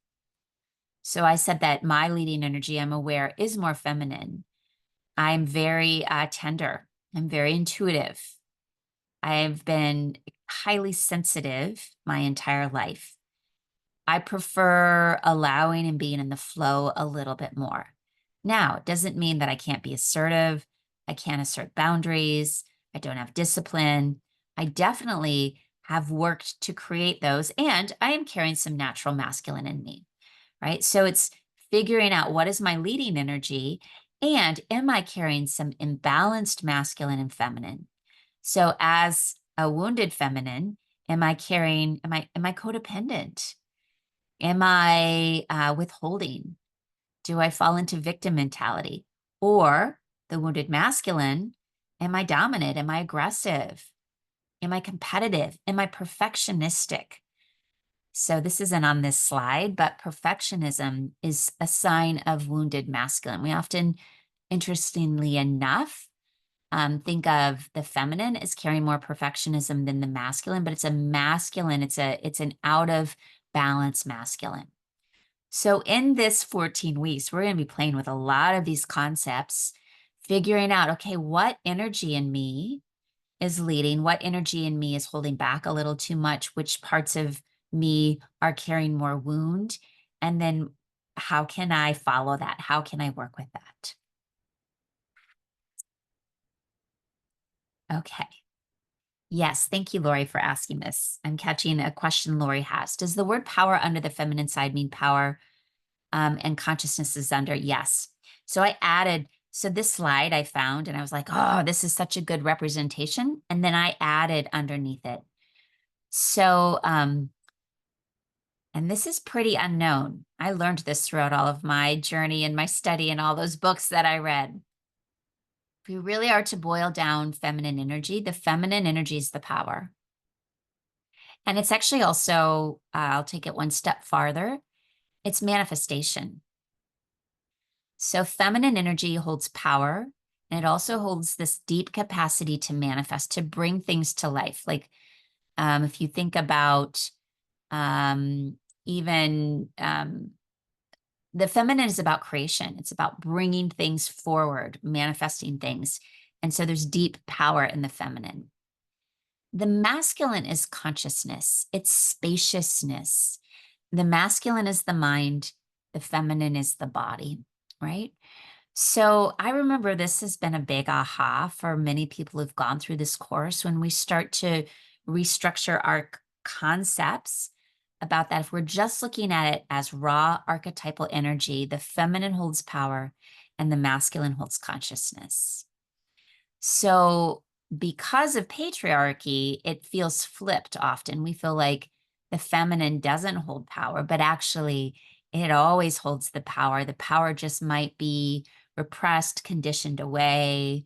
So I said that my leading energy, I'm aware, is more feminine. I'm very tender. I'm very intuitive. I've been highly sensitive my entire life. I prefer allowing and being in the flow a little bit more. Now, it doesn't mean that I can't be assertive. I can't assert boundaries. I don't have discipline. I definitely have worked to create those, and I am carrying some natural masculine in me, right? So it's figuring out what is my leading energy, and am I carrying some imbalanced masculine and feminine? So as a wounded feminine, am I codependent? Am I withholding? Do I fall into victim mentality? Or the wounded masculine, am I dominant? Am I aggressive? Am I competitive? Am I perfectionistic? So this isn't on this slide, but perfectionism is a sign of wounded masculine. We often, interestingly enough, think of the feminine as carrying more perfectionism than the masculine, but it's a masculine, it's an out of balance masculine. So in this 14 weeks, we're going to be playing with a lot of these concepts, figuring out, okay, what energy in me is leading, what energy in me is holding back a little too much, which parts of me are carrying more wound, and then how can I follow that? How can I work with that? Okay. Yes, thank you, Lori, for asking this. I'm catching a question Lori has. Does the word power under the feminine side mean power and consciousness is under? Yes. So I added, so this slide I found and I was like, oh, this is such a good representation. And then I added underneath it. So, and this is pretty unknown. I learned this throughout all of my journey and my study and all those books that I read. If we really are to boil down feminine energy, the feminine energy is the power. And it's actually also, I'll take it one step farther, it's manifestation. So feminine energy holds power, and it also holds this deep capacity to manifest, to bring things to life. Like if you think about even the feminine is about creation. It's about bringing things forward, manifesting things. And so there's deep power in the feminine. The masculine is consciousness, it's spaciousness. The masculine is the mind, the feminine is the body, right? So I remember this has been a big aha for many people who've gone through this course when we start to restructure our concepts about that. If we're just looking at it as raw archetypal energy, the feminine holds power and the masculine holds consciousness. So because of patriarchy, it feels flipped often. We feel like the feminine doesn't hold power, but actually it always holds the power. The power just might be repressed, conditioned away,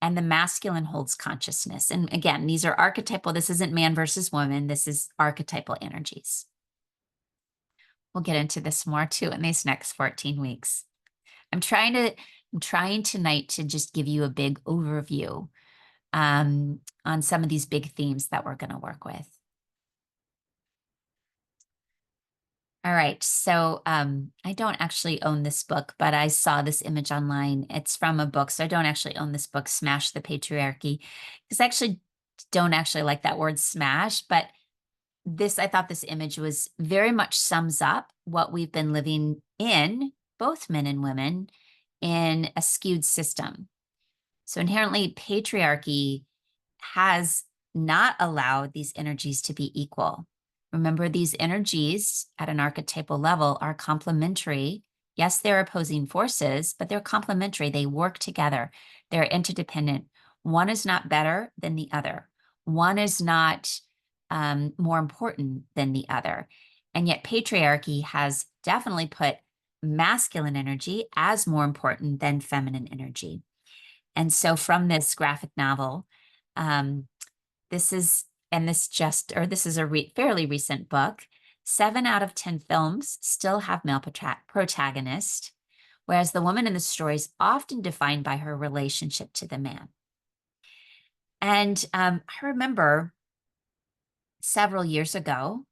and the masculine holds consciousness. And again, these are archetypal. This isn't man versus woman. This is archetypal energies. We'll get into this more too in these next 14 weeks. I'm trying tonight to just give you a big overview on some of these big themes that we're going to work with. All right, so I don't actually own this book, but I saw this image online. It's from a book, so I don't actually own this book, Smash the Patriarchy, because I actually don't actually like that word smash, but I thought this image was very much sums up what we've been living in, both men and women, in a skewed system. So inherently, patriarchy has not allowed these energies to be equal. Remember, these energies at an archetypal level are complementary. Yes, they're opposing forces, but they're complementary. They work together. They're interdependent. One is not better than the other. One is not more important than the other. And yet patriarchy has definitely put masculine energy as more important than feminine energy. And so from this graphic novel, um, this is, and this is a fairly recent book. 7 out of 10 films still have male protagonist, whereas the woman in the story is often defined by her relationship to the man. And I remember several years ago,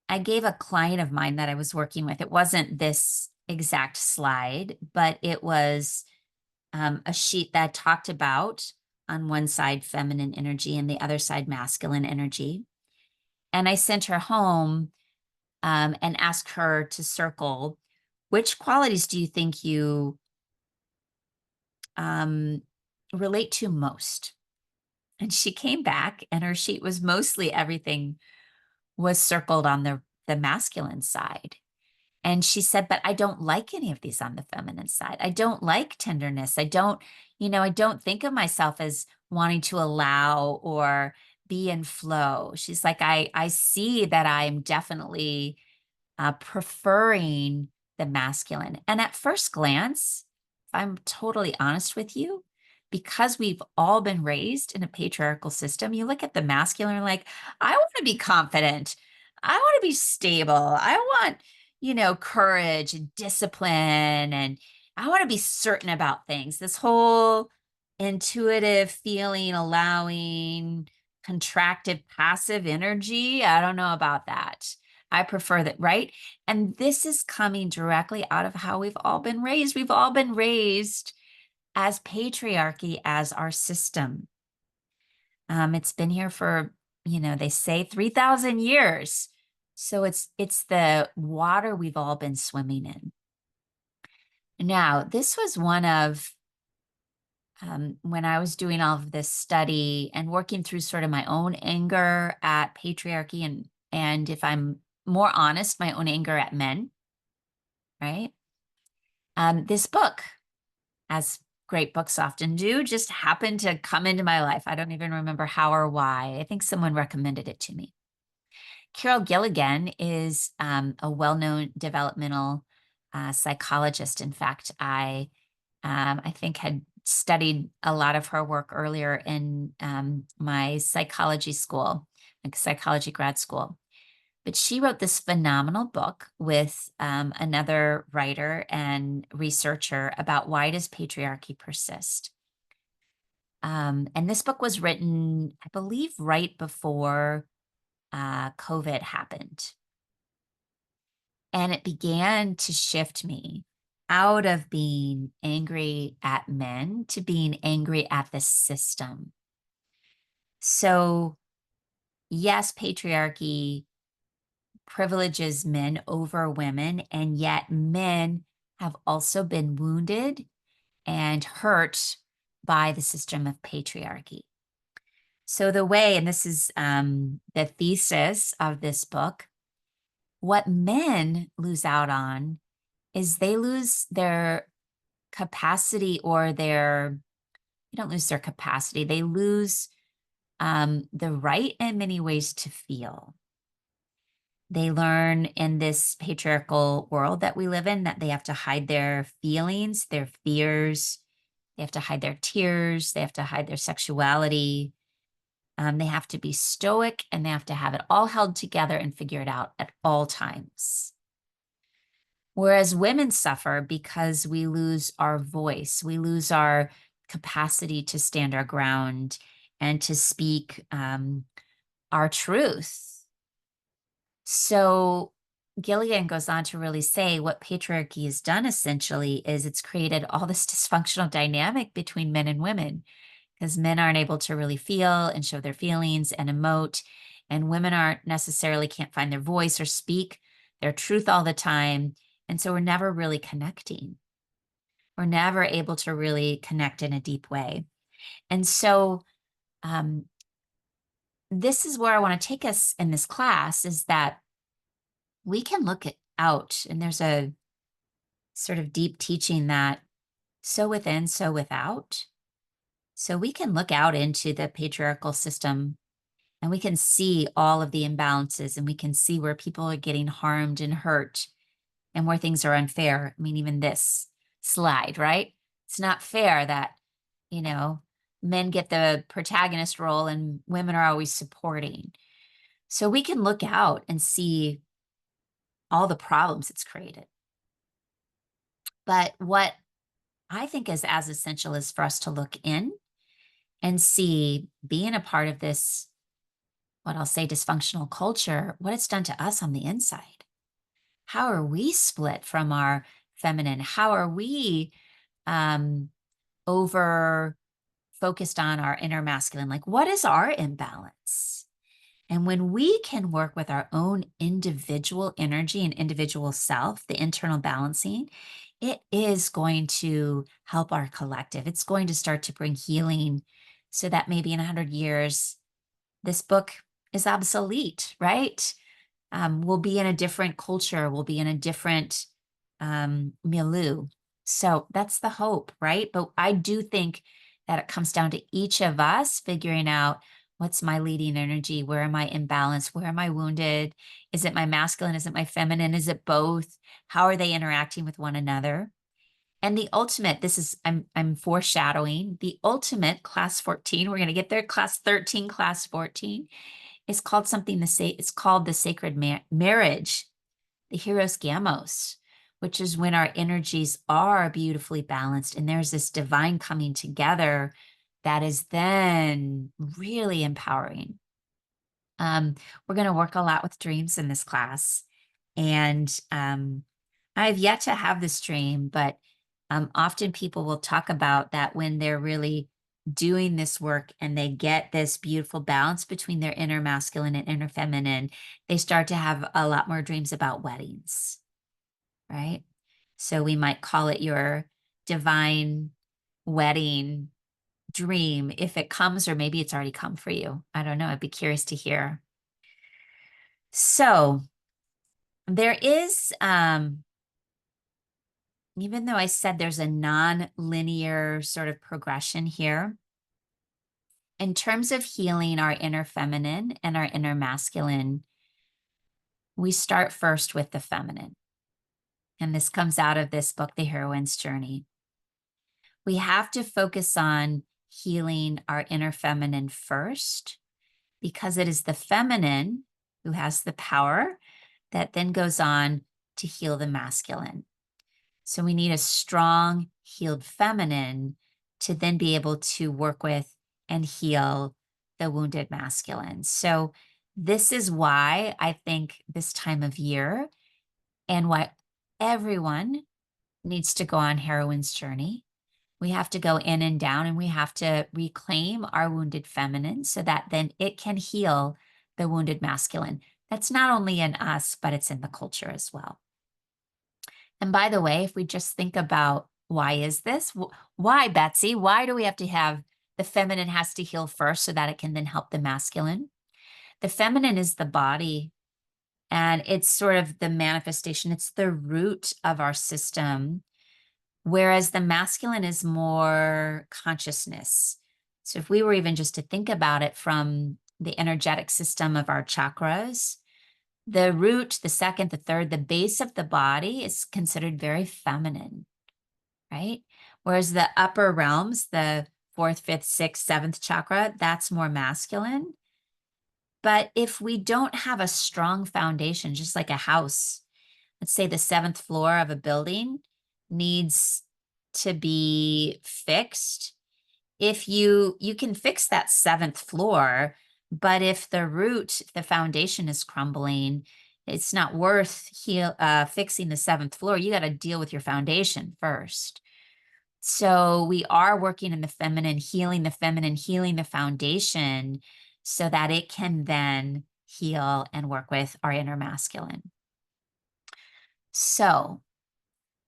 I gave a client of mine that I was working with, it wasn't this exact slide, but it was a sheet that talked about on one side feminine energy and the other side masculine energy. And I sent her home and asked her to circle which qualities do you think you relate to most? And she came back and her sheet was mostly everything was circled on the masculine side. And she said, but I don't like any of these on the feminine side. I don't like tenderness. I don't think of myself as wanting to allow or be in flow. She's like, I see that I'm definitely preferring the masculine. And at first glance, if I'm totally honest with you, because we've all been raised in a patriarchal system, you look at the masculine like, I want to be confident. I want to be stable. I want, courage and discipline. And I want to be certain about things. This whole intuitive feeling, allowing, contracted, passive energy. I don't know about that. I prefer that, right? And this is coming directly out of how we've all been raised. We've all been raised as patriarchy as our system. It's been here for, they say 3,000 years. So it's the water we've all been swimming in. Now, this was one of when I was doing all of this study and working through sort of my own anger at patriarchy and if I'm more honest, my own anger at men, right? This book, as great books often do, just happened to come into my life. I don't even remember how or why. I think someone recommended it to me. Carol Gilligan is a well-known developmental psychologist. In fact, I think had studied a lot of her work earlier in my psychology school, like psychology grad school. But she wrote this phenomenal book with another writer and researcher about why does patriarchy persist. And this book was written, I believe, right before COVID happened. And it began to shift me out of being angry at men to being angry at the system. So, yes, patriarchy privileges men over women, and yet men have also been wounded and hurt by the system of patriarchy. So the way, and this is the thesis of this book, what men lose out on is they lose their capacity or they don't lose their capacity, they lose the right in many ways to feel. They learn in this patriarchal world that we live in that they have to hide their feelings, their fears, they have to hide their tears, they have to hide their sexuality. They have to be stoic and they have to have it all held together and figure it out at all times. Whereas women suffer because we lose our voice, we lose our capacity to stand our ground and to speak our truth. So Gilligan goes on to really say what patriarchy has done essentially is it's created all this dysfunctional dynamic between men and women because men aren't able to really feel and show their feelings and emote, and women aren't necessarily can't find their voice or speak their truth all the time. And so we're never really connecting. We're never able to really connect in a deep way. And so this is where I want to take us in this class, is that we can look out, and there's a sort of deep teaching that so within, so without. So we can look out into the patriarchal system and we can see all of the imbalances, and we can see where people are getting harmed and hurt and where things are unfair. I mean, even this slide, right? It's not fair that, you know, men get the protagonist role and women are always supporting. So we can look out and see all the problems it's created. But what I think is as essential is for us to look in and see, being a part of this, what I'll say, dysfunctional culture, what it's done to us on the inside. How are we split from our feminine? How are we over focused on our inner masculine? Like, what is our imbalance? And when we can work with our own individual energy and individual self, the internal balancing, it is going to help our collective. It's going to start to bring healing so that maybe in 100 years, this book is obsolete, right? We'll be in a different culture. We'll be in a different milieu. So that's the hope, right? But I do think that it comes down to each of us figuring out, what's my leading energy? Where am I imbalanced? Where am I wounded? Is it my masculine? Is it my feminine? Is it both? How are they interacting with one another? And the ultimate, this is, I'm foreshadowing, the ultimate class 14, we're going to get there, class 13, class 14, is called something to say, it's called the sacred marriage, the Hieros Gamos, which is when our energies are beautifully balanced and there's this divine coming together that is then really empowering. We're going to work a lot with dreams in this class. And I've yet to have this dream, but often people will talk about that when they're really doing this work and they get this beautiful balance between their inner masculine and inner feminine, they start to have a lot more dreams about weddings, right? So we might call it your divine wedding dream if it comes, or maybe it's already come for you. I don't know. I'd be curious to hear. So there is, even though I said there's a non-linear sort of progression here, in terms of healing our inner feminine and our inner masculine, we start first with the feminine. And this comes out of this book, The Heroine's Journey. We have to focus on healing our inner feminine first, because it is the feminine who has the power that then goes on to heal the masculine. So we need a strong, healed feminine to then be able to work with and heal the wounded masculine. So this is why I think this time of year, and why everyone needs to go on Heroine's Journey. We have to go in and down, and we have to reclaim our wounded feminine so that then it can heal the wounded masculine. That's not only in us, but it's in the culture as well. And by the way, if we just think about, why is this? Why, Betsy? Why do we have to have the feminine has to heal first so that it can then help the masculine? The feminine is the body, and it's sort of the manifestation. It's the root of our system, whereas the masculine is more consciousness. So if we were even just to think about it from the energetic system of our chakras, the root, the second, the third, the base of the body is considered very feminine, right? Whereas the upper realms, the fourth, fifth, sixth, seventh chakra, that's more masculine. But if we don't have a strong foundation, just like a house, let's say the seventh floor of a building needs to be fixed. If you can fix that seventh floor, but if the root, the foundation is crumbling, it's not worth fixing the seventh floor. You got to deal with your foundation first. So we are working in the feminine, healing the foundation so that it can then heal and work with our inner masculine. So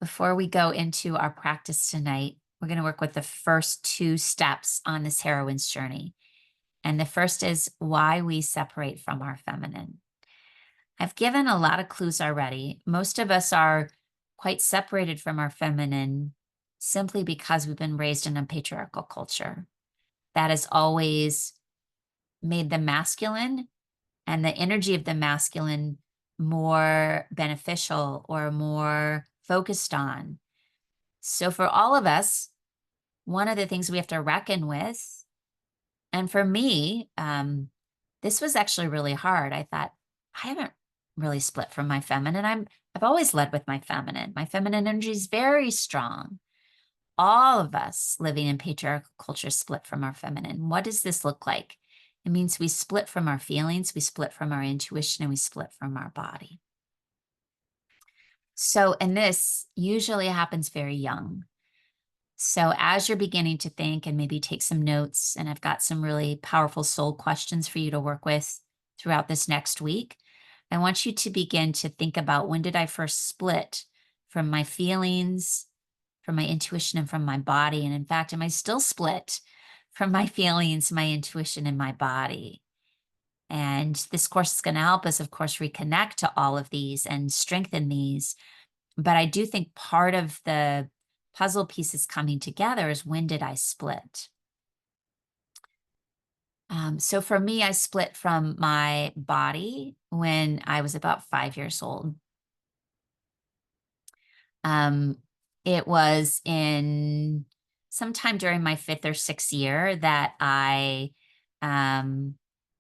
before we go into our practice tonight, we're going to work with the first two steps on this heroine's journey. And the first is why we separate from our feminine. I've given a lot of clues already. Most of us are quite separated from our feminine simply because we've been raised in a patriarchal culture that has always made the masculine and the energy of the masculine more beneficial or more focused on. So for all of us, one of the things we have to reckon with, and for me, this was actually really hard. I thought, I haven't really split from my feminine. I've always led with my feminine. My feminine energy is very strong. All of us living in patriarchal culture split from our feminine. What does this look like? It means we split from our feelings, we split from our intuition, and we split from our body. So, and this usually happens very young. So, as you're beginning to think and maybe take some notes, and I've got some really powerful soul questions for you to work with throughout this next week, I want you to begin to think about, when did I first split from my feelings, from my intuition, and from my body? And in fact, am I still split from my feelings, my intuition, and my body? And this course is going to help us, of course, reconnect to all of these and strengthen these. But I do think part of the puzzle pieces coming together is, when did I split? So for me, I split from my body when I was about 5 years old. Um, it was in sometime during my 5th or 6th year that I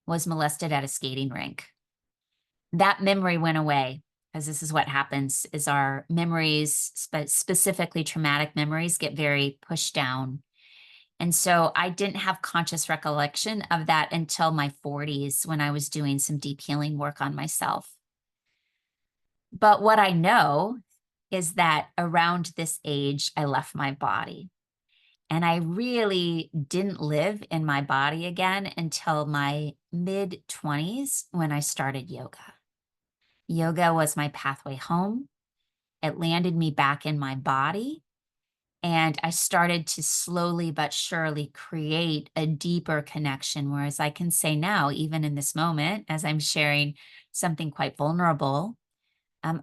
was molested at a skating rink. That memory went away, because this is what happens, is our memories, specifically traumatic memories, get very pushed down. And so I didn't have conscious recollection of that until my 40s, when I was doing some deep healing work on myself. But what I know is that around this age, I left my body. And I really didn't live in my body again until my mid-20s, when I started yoga. Yoga was my pathway home. It landed me back in my body. And I started to slowly but surely create a deeper connection. Whereas I can say now, even in this moment, as I'm sharing something quite vulnerable,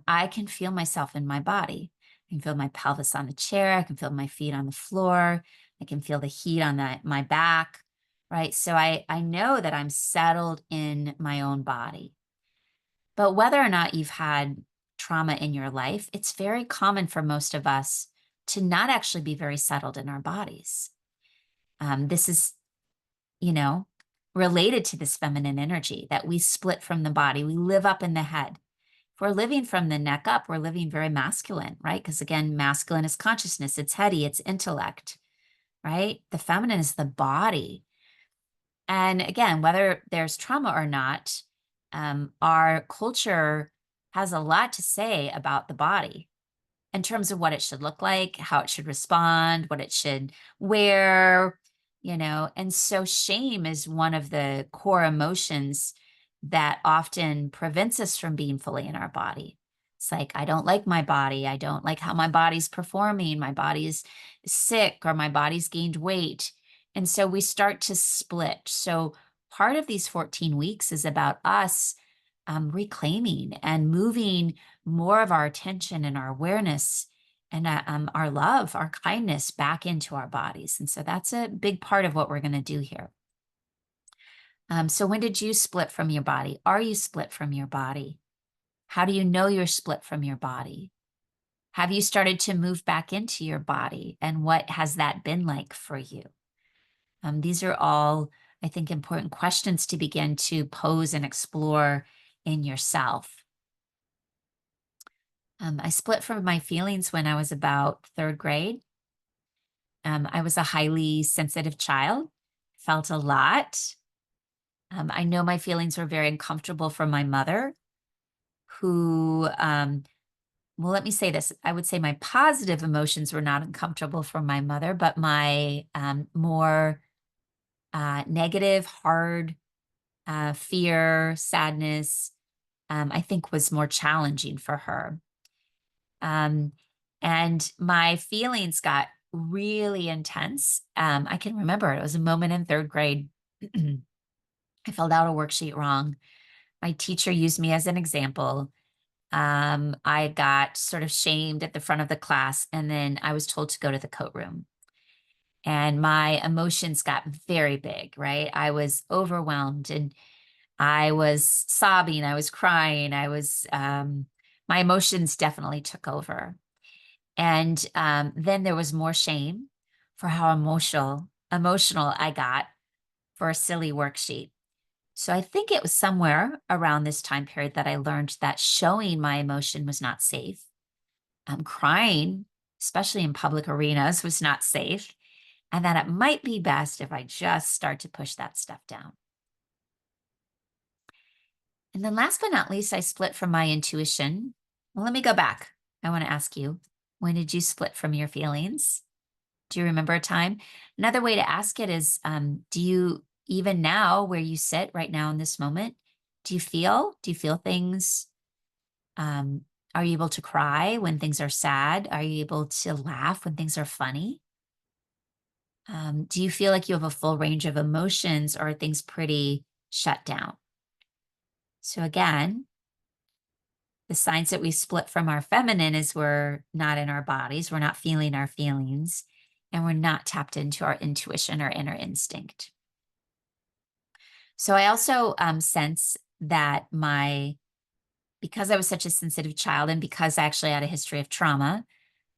I can feel myself in my body. I can feel my pelvis on the chair. I can feel my feet on the floor. I can feel the heat on my back, right? So I know that I'm settled in my own body. But whether or not you've had trauma in your life, it's very common for most of us to not actually be very settled in our bodies. This is, you know, related to this feminine energy, that we split from the body. We live up in the head. If we're living from the neck up, we're living very masculine, right? Because again, masculine is consciousness, it's heady, it's intellect, right? The feminine is the body. And again, whether there's trauma or not, our culture has a lot to say about the body in terms of what it should look like, how it should respond, what it should wear, And so shame is one of the core emotions that often prevents us from being fully in our body. It's like, I don't like my body. I don't like how my body's performing. My body's sick, or my body's gained weight. And so we start to split. So part of these 14 weeks is about us reclaiming and moving more of our attention and our awareness and our love, our kindness back into our bodies. And so that's a big part of what we're going to do here. So when did you split from your body? Are you split from your body? How do you know you're split from your body? Have you started to move back into your body? And what has that been like for you? These are all, I think, important questions to begin to pose and explore in yourself. I split from my feelings when I was about 3rd grade. I was a highly sensitive child, felt a lot. I know my feelings were very uncomfortable from my mother, who, well, let me say this. I would say my positive emotions were not uncomfortable from my mother, but my more negative, hard fear, sadness, I think was more challenging for her. And my feelings got really intense. I can remember it was a moment in 3rd grade I filled out a worksheet wrong. My teacher used me as an example. I got sort of shamed at the front of the class, and then I was told to go to the coat room. And my emotions got very big, right? I was overwhelmed and I was sobbing, I was crying, my emotions definitely took over. And then there was more shame for how emotional I got for a silly worksheet. So I think it was somewhere around this time period that I learned that showing my emotion was not safe. Crying, especially in public arenas, was not safe, and that it might be best if I just start to push that stuff down. And then last but not least, I split from my intuition. Well, let me go back. I want to ask you, when did you split from your feelings? Do you remember a time? Another way to ask it is, do you, even now where you sit right now in this moment, do you feel things? Um, are you able to cry when things are sad? Are you able to laugh when things are funny? Do you feel like you have a full range of emotions, or are things pretty shut down? So again, the signs that we split from our feminine is we're not in our bodies, we're not feeling our feelings, and we're not tapped into our intuition or inner instinct. So I also sense that because I was such a sensitive child and because I actually had a history of trauma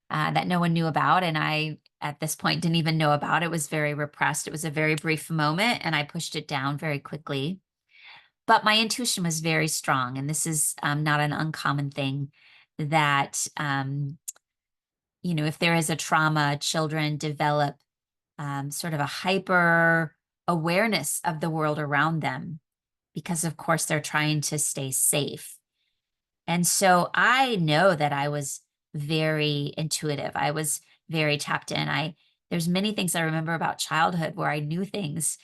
that no one knew about, and I, at this point, didn't even know about, it was very repressed. It was a very brief moment, and I pushed it down very quickly. But my intuition was very strong, and this is not an uncommon thing that, if there is a trauma, children develop sort of a hyper awareness of the world around them because, of course, they're trying to stay safe. And so I know that I was very intuitive. I was very tapped in. There's many things I remember about childhood where I knew things,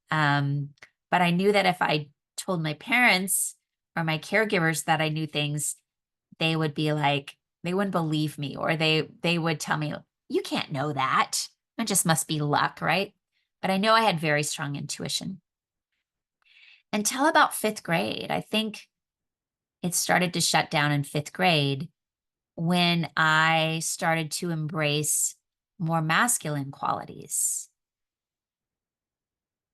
um, but I knew that if I told my parents or my caregivers that I knew things, they would be like, they wouldn't believe me, or they would tell me, "You can't know that. It just must be luck, right?" But I know I had very strong intuition until about fifth grade. I think it started to shut down in fifth grade when I started to embrace more masculine qualities.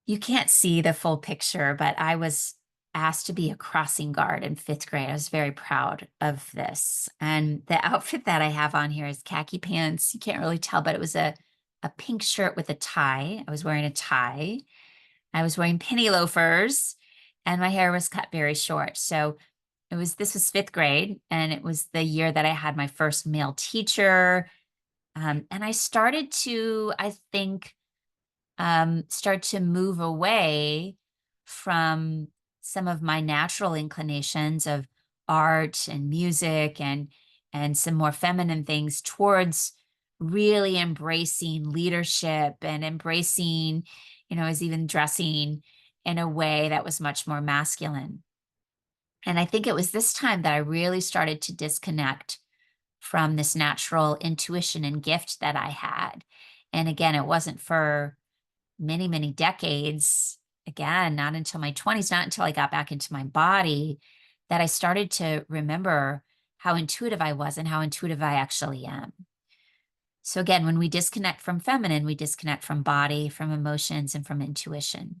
You can't see the full picture, but I was asked to be a crossing guard in fifth grade. I was very proud of this. And the outfit that I have on here is khaki pants. You can't really tell, but it was a pink shirt with a tie. I was wearing a tie. I was wearing penny loafers, and my hair was cut very short. So this was fifth grade, and it was the year that I had my first male teacher. And I started to, I think, start to move away from some of my natural inclinations of art and music and some more feminine things towards really embracing leadership and embracing, I was even dressing in a way that was much more masculine. And I think it was this time that I really started to disconnect from this natural intuition and gift that I had. And again, it wasn't for many, many decades, again, not until my 20s, not until I got back into my body, that I started to remember how intuitive I was and how intuitive I actually am. So again, when we disconnect from feminine, we disconnect from body, from emotions, and from intuition.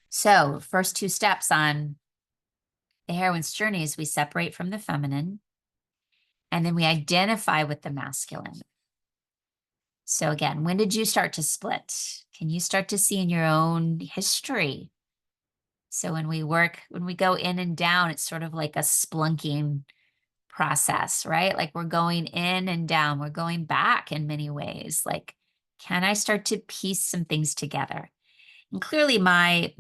So first two steps on the heroine's journey is we separate from the feminine, and then we identify with the masculine. So again, when did you start to split? Can you start to see in your own history? So when we go in and down, it's sort of like a splunking process, right? Like we're going in and down, we're going back in many ways. Like, can I start to piece some things together? And clearly my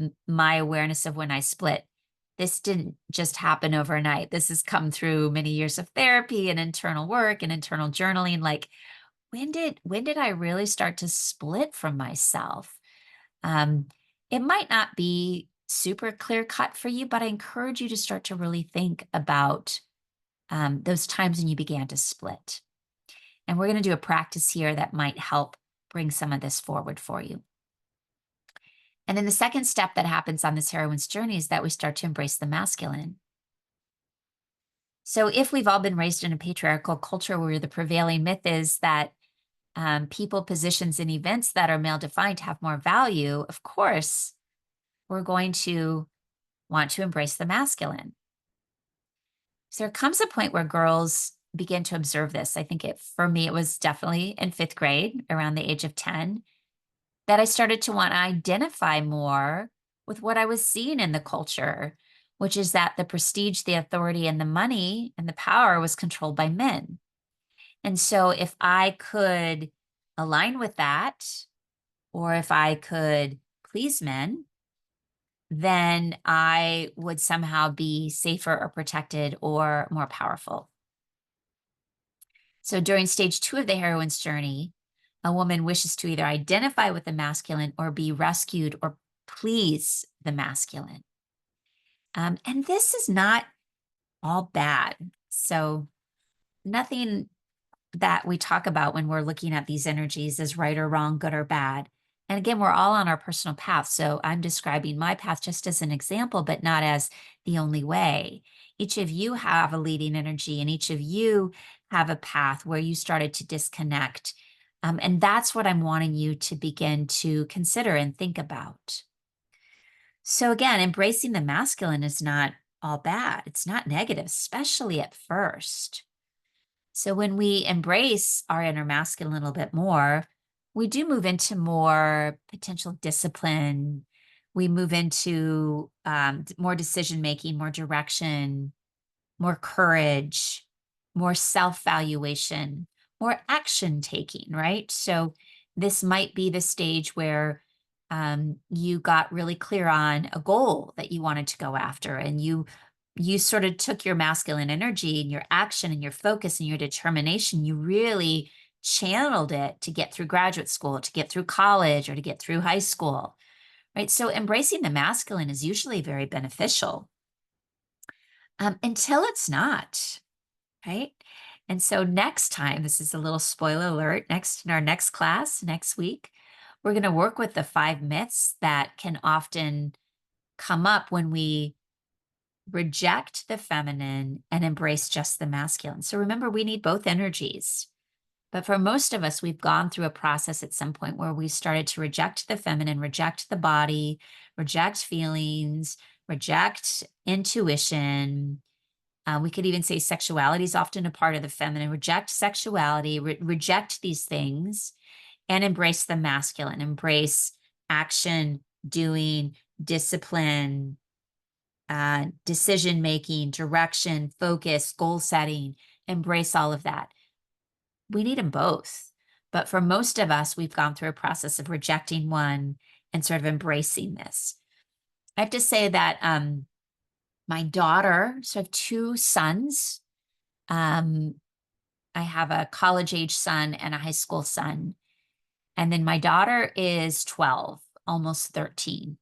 awareness of when I split, this didn't just happen overnight. This has come through many years of therapy and internal work and internal journaling. Like, when did I really start to split from myself? Um, it might not be super clear cut for you, but I encourage you to start to really think about those times when you began to split. And we're going to do a practice here that might help bring some of this forward for you. And And then the second step that happens on this heroine's journey is that we start to embrace the masculine. So if we've all been raised in a patriarchal culture where the prevailing myth is that people, positions, and events that are male defined have more value, of course, we're going to want to embrace the masculine. So there comes a point where girls begin to observe this. I think for me, it was definitely in fifth grade, around the age of 10, that I started to want to identify more with what I was seeing in the culture, which is that the prestige, the authority, and the money and the power was controlled by men. And so if I could align with that, or if I could please men, then I would somehow be safer or protected or more powerful. So during stage 2 of the heroine's journey, a woman wishes to either identify with the masculine or be rescued or please the masculine. And this is not all bad. So nothing that we talk about when we're looking at these energies is right or wrong, good or bad. And again, we're all on our personal path. So I'm describing my path just as an example, but not as the only way. Each of you have a leading energy, and each of you have a path where you started to disconnect. And that's what I'm wanting you to begin to consider and think about. So again, embracing the masculine is not all bad. It's not negative, especially at first. So when we embrace our inner masculine a little bit more, we do move into more potential discipline. We move into more decision making, more direction, more courage, more self-valuation, more action taking, right? So this might be the stage where you got really clear on a goal that you wanted to go after, and you sort of took your masculine energy and your action and your focus and your determination, you really channeled it to get through graduate school, to get through college, or to get through high school, right? So embracing the masculine is usually very beneficial until it's not, right? And so next time, this is a little spoiler alert, in our next class, next week, we're going to work with the 5 myths that can often come up when we reject the feminine and embrace just the masculine. So remember, we need both energies. But for most of us, we've gone through a process at some point where we started to reject the feminine, reject the body, reject feelings, reject intuition. We could even say sexuality is often a part of the feminine. Reject sexuality, reject these things, and embrace the masculine. Embrace action, doing, discipline, decision making, direction, focus, goal setting. Embrace all of that. We need them both. But for most of us, we've gone through a process of rejecting one and sort of embracing this. I have to say that my daughter, so I have 2 sons. I have a college age son and a high school son. And then my daughter is 12, almost 13.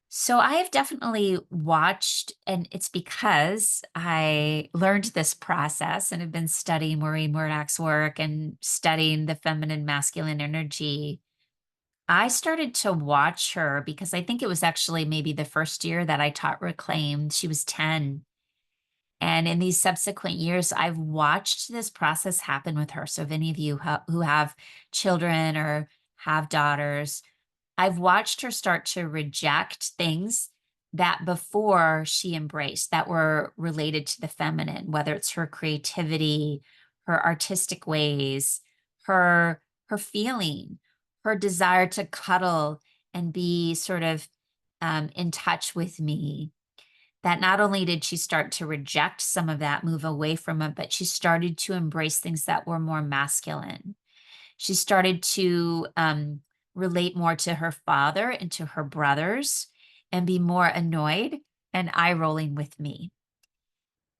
So I have definitely watched, and it's because I learned this process and have been studying Maureen Murdoch's work and studying the feminine masculine energy. I started to watch her because I think it was actually maybe the first year that I taught Reclaimed. She was 10. And in these subsequent years, I've watched this process happen with her. So if any of you who have children or have daughters, I've watched her start to reject things that before she embraced that were related to the feminine, whether it's her creativity, her artistic ways, her feeling, her desire to cuddle and be sort of in touch with me. That not only did she start to reject some of that, move away from it, but she started to embrace things that were more masculine. She started to relate more to her father and to her brothers and be more annoyed and eye rolling with me.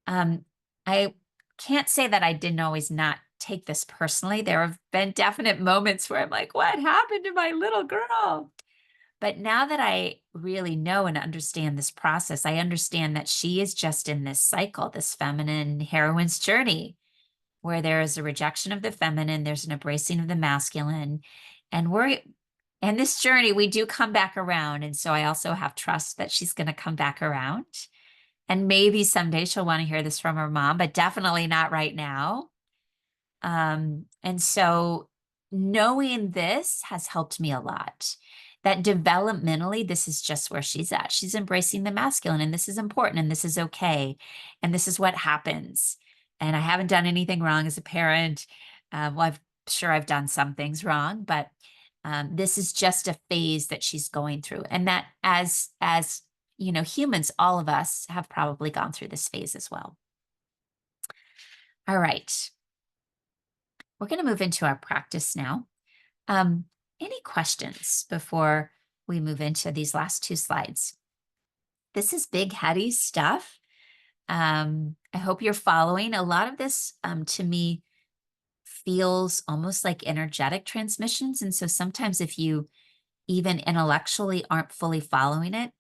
I can't say that I didn't always not take this personally. There have been definite moments where I'm like, what happened to my little girl? But now that I really know and understand this process, I understand that she is just in this cycle, this feminine heroine's journey, where there is a rejection of the feminine, there's an embracing of the masculine, and And this journey, we do come back around. And so I also have trust that she's going to come back around. And maybe someday she'll want to hear this from her mom, but definitely not right now. And so knowing this has helped me a lot. That developmentally, this is just where she's at. She's embracing the masculine, and this is important, and this is okay, and this is what happens. And I haven't done anything wrong as a parent. Well, I'm sure I've done some things wrong, but this is just a phase that she's going through, and that as you know, humans, all of us have probably gone through this phase as well. All right. We're going to move into our practice now. Any questions before we move into these last two slides? This is big, heady stuff. I hope you're following. A lot of this, to me, feels almost like energetic transmissions. And so sometimes if you even intellectually aren't fully following it,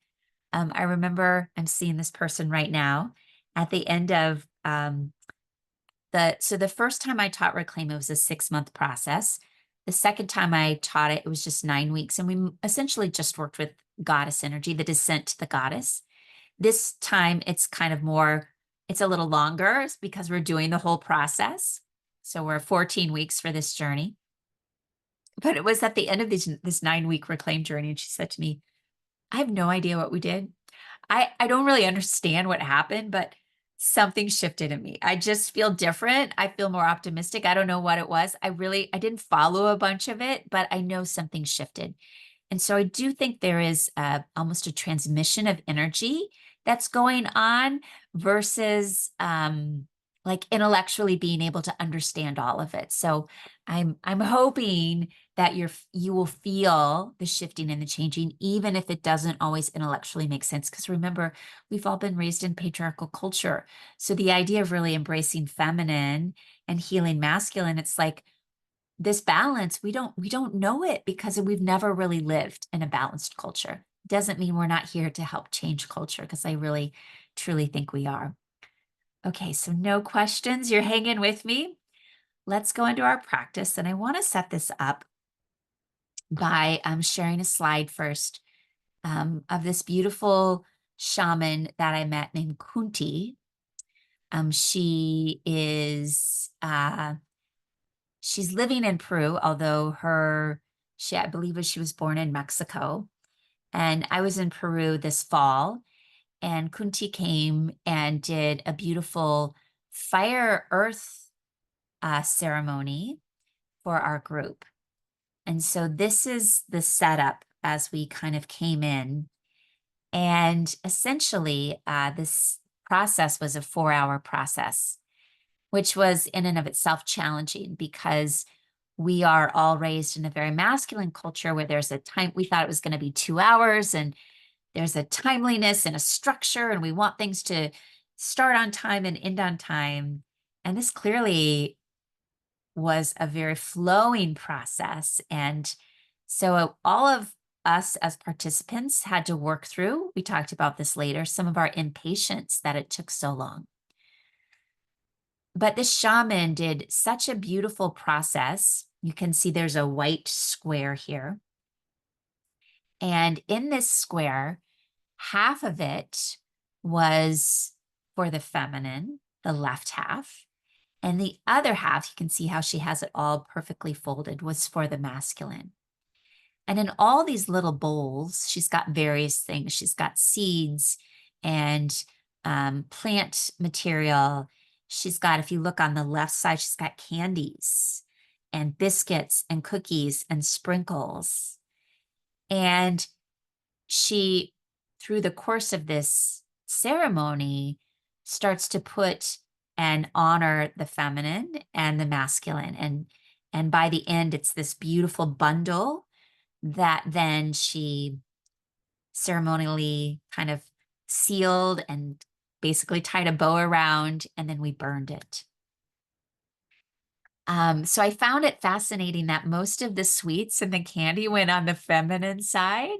I remember I'm seeing this person right now at the end of so the first time I taught Reclaim, it was a 6-month process. The second time I taught it, it was just 9 weeks. And we essentially just worked with goddess energy, the descent to the goddess. This time it's kind of more, it's a little longer because we're doing the whole process. So we're 14 weeks for this journey. But it was at the end of this 9-week Reclaim journey. And she said to me, I have no idea what we did. I don't really understand what happened, but something shifted in me. I just feel different. I feel more optimistic. I don't know what it was. I didn't follow a bunch of it, but I know something shifted. And so I do think there is almost a transmission of energy that's going on versus like intellectually being able to understand all of it. So I'm hoping that you will feel the shifting and the changing, even if it doesn't always intellectually make sense. Because remember, we've all been raised in patriarchal culture. So the idea of really embracing feminine and healing masculine, it's like this balance, we don't know it because we've never really lived in a balanced culture. Doesn't mean we're not here to help change culture, because I really truly think we are. Okay, so no questions. You're hanging with me. Let's go into our practice. And I want to set this up by sharing a slide first of this beautiful shaman that I met named Kunti. She is she's living in Peru, although I believe she was born in Mexico. And I was in Peru this fall, and Kunti came and did a beautiful fire earth ceremony for our group. And so this is the setup as we kind of came in. And essentially, this process was a 4-hour process, which was in and of itself challenging because we are all raised in a very masculine culture where there's a time. We thought it was going to be 2 hours, and there's a timeliness and a structure, and we want things to start on time and end on time. And this clearly was a very flowing process. And so all of us as participants had to work through, we talked about this later, some of our impatience that it took so long. But this shaman did such a beautiful process. You can see there's a white square here. And in this square, half of it was for the feminine, the left half. And the other half, you can see how she has it all perfectly folded, was for the masculine. And in all these little bowls, she's got various things. She's got seeds and plant material. She's got, if you look on the left side, she's got candies and biscuits and cookies and sprinkles. And she, through the course of this ceremony, starts to put and honor the feminine and the masculine. And by the end, it's this beautiful bundle that then she ceremonially kind of sealed and basically tied a bow around, and then we burned it. So I found it fascinating that most of the sweets and the candy went on the feminine side,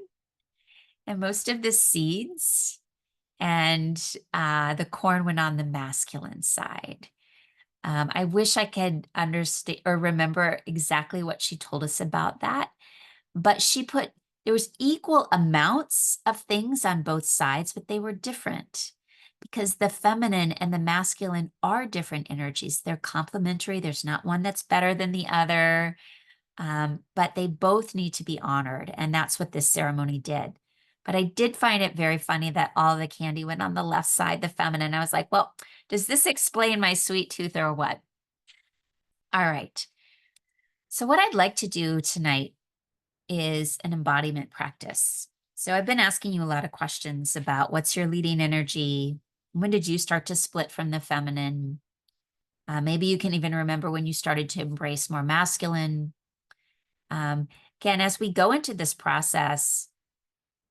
and most of the seeds and the corn went on the masculine side. I wish I could understand or remember exactly what she told us about that, but there was equal amounts of things on both sides, but they were different because the feminine and the masculine are different energies. They're complementary. There's not one that's better than the other. But they both need to be honored. And that's what this ceremony did. But I did find it very funny that all the candy went on the left side, the feminine. I was like, well, does this explain my sweet tooth or what? All right. So what I'd like to do tonight is an embodiment practice. So I've been asking you a lot of questions about what's your leading energy? When did you start to split from the feminine? Maybe you can even remember when you started to embrace more masculine. Um, Again, as we go into this process,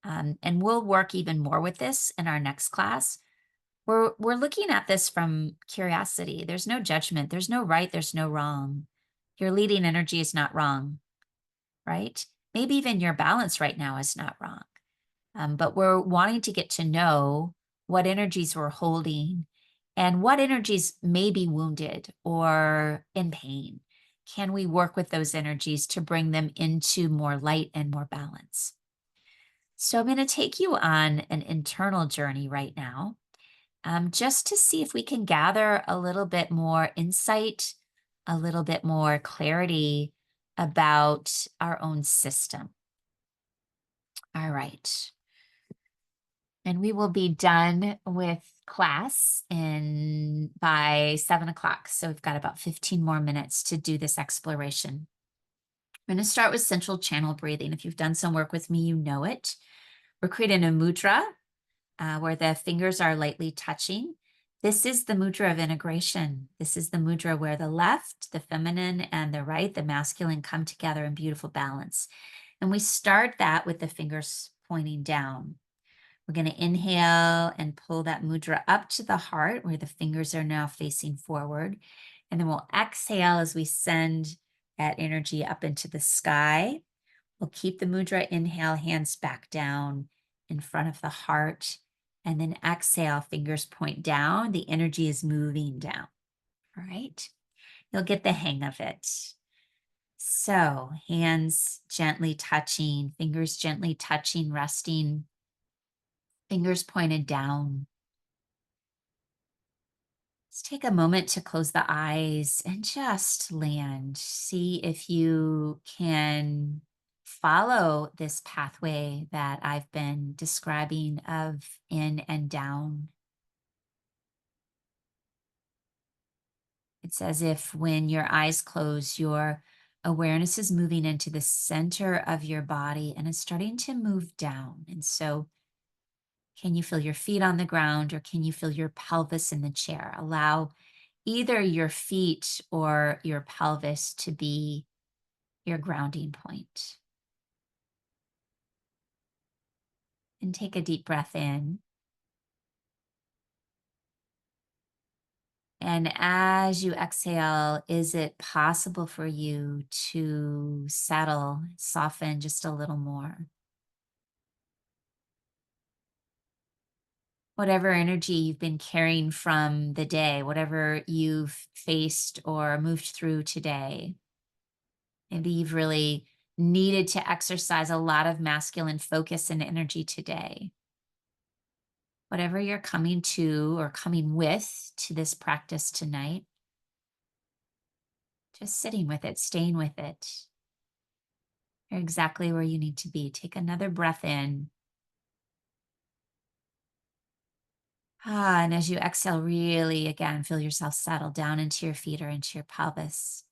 and we'll work even more with this in our next class, we're looking at this from curiosity. There's no judgment. There's no right. There's no wrong. Your leading energy is not wrong, right? Maybe even your balance right now is not wrong. But we're wanting to get to know what energies we're holding and what energies may be wounded or in pain. Can we work with those energies to bring them into more light and more balance? So I'm going to take you on an internal journey right now, just to see if we can gather a little bit more insight, a little bit more clarity about our own system. All right. And we will be done with class by 7 o'clock. So we've got about 15 more minutes to do this exploration. I'm going to start with central channel breathing. If you've done some work with me, you know it. We're creating a mudra where the fingers are lightly touching. This is the mudra of integration. This is the mudra where the left, the feminine, and the right, the masculine, come together in beautiful balance. And we start that with the fingers pointing down. We're going to inhale and pull that mudra up to the heart where the fingers are now facing forward. And then we'll exhale as we send that energy up into the sky. We'll keep the mudra, inhale, hands back down in front of the heart. And then exhale, fingers point down. The energy is moving down. All right. You'll get the hang of it. So hands gently touching, fingers gently touching, resting. Fingers pointed down. Let's take a moment to close the eyes and just land. See if you can follow this pathway that I've been describing of in and down. It's as if when your eyes close, your awareness is moving into the center of your body and it's starting to move down. And so can you feel your feet on the ground or can you feel your pelvis in the chair? Allow either your feet or your pelvis to be your grounding point. And take a deep breath in. And as you exhale, is it possible for you to settle, soften just a little more? Whatever energy you've been carrying from the day, whatever you've faced or moved through today, maybe you've really needed to exercise a lot of masculine focus and energy today. Whatever you're coming to or coming with to this practice tonight, just sitting with it, staying with it. You're exactly where you need to be. Take another breath in. And as you exhale, really, again, feel yourself settle down into your feet or into your pelvis.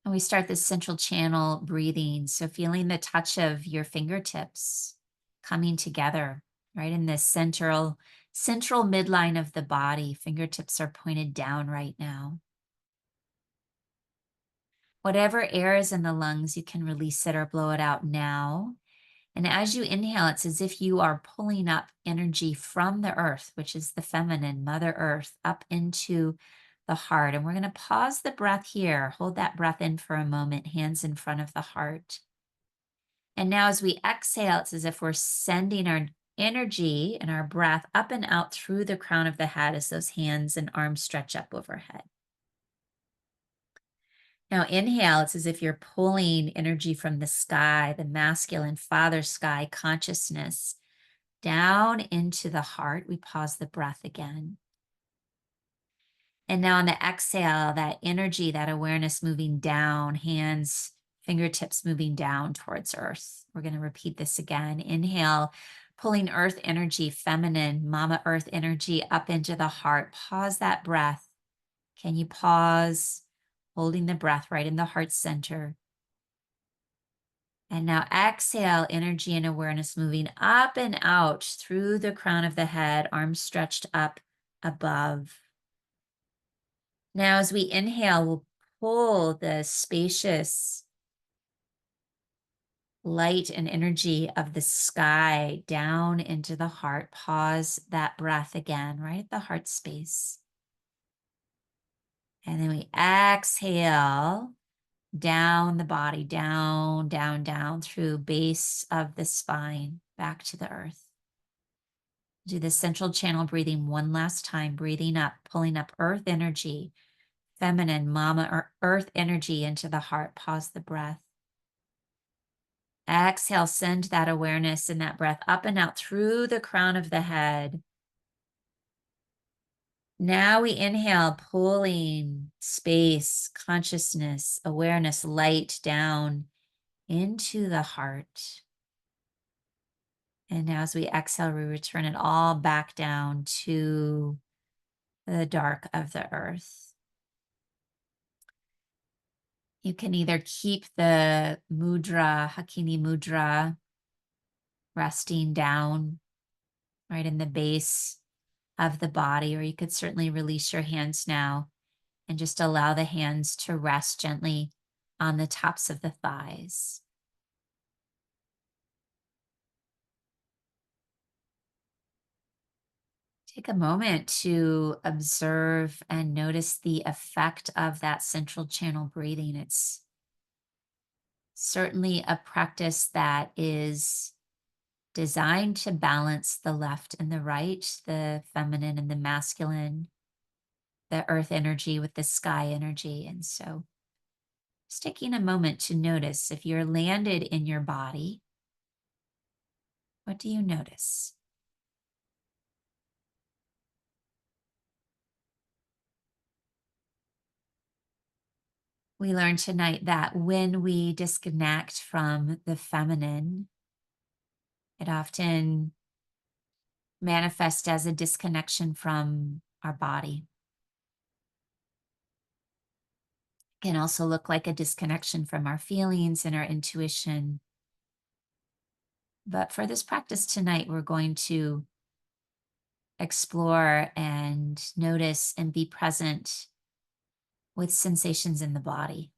And we start this central channel breathing. So feeling the touch of your fingertips coming together, right in the central midline of the body. Fingertips are pointed down right now. Whatever air is in the lungs, you can release it or blow it out now. And as you inhale, it's as if you are pulling up energy from the earth, which is the feminine, Mother Earth, up into the heart. And we're going to pause the breath here. Hold that breath in for a moment, hands in front of the heart. And now as we exhale, it's as if we're sending our energy and our breath up and out through the crown of the head as those hands and arms stretch up overhead. Now inhale, it's as if you're pulling energy from the sky, the masculine father sky consciousness, down into the heart. We pause the breath again. And now on the exhale, that energy, that awareness moving down, hands, fingertips moving down towards earth. We're going to repeat this again. Inhale, pulling earth energy, feminine, mama earth energy up into the heart. Pause that breath. Can you pause, holding the breath right in the heart center? And now exhale, energy and awareness moving up and out through the crown of the head, arms stretched up above. Now, as we inhale, we'll pull the spacious light and energy of the sky down into the heart. Pause that breath again, right at the heart space. And then we exhale down the body, down, down, down through base of the spine, back to the earth. Do the central channel breathing one last time, breathing up, pulling up earth energy, feminine, mama, or earth energy into the heart. Pause the breath. Exhale, send that awareness and that breath up and out through the crown of the head. Now we inhale, pulling space, consciousness, awareness, light down into the heart. And now as we exhale, we return it all back down to the dark of the earth. You can either keep the mudra, Hakini mudra, resting down right in the base of the body, or you could certainly release your hands now and just allow the hands to rest gently on the tops of the thighs. Take a moment to observe and notice the effect of that central channel breathing. It's certainly a practice that is designed to balance the left and the right, the feminine and the masculine, the earth energy with the sky energy. And so just taking a moment to notice if you're landed in your body, what do you notice? We learned tonight that when we disconnect from the feminine, it often manifests as a disconnection from our body. It can also look like a disconnection from our feelings and our intuition. But for this practice tonight, we're going to explore and notice and be present with sensations in the body.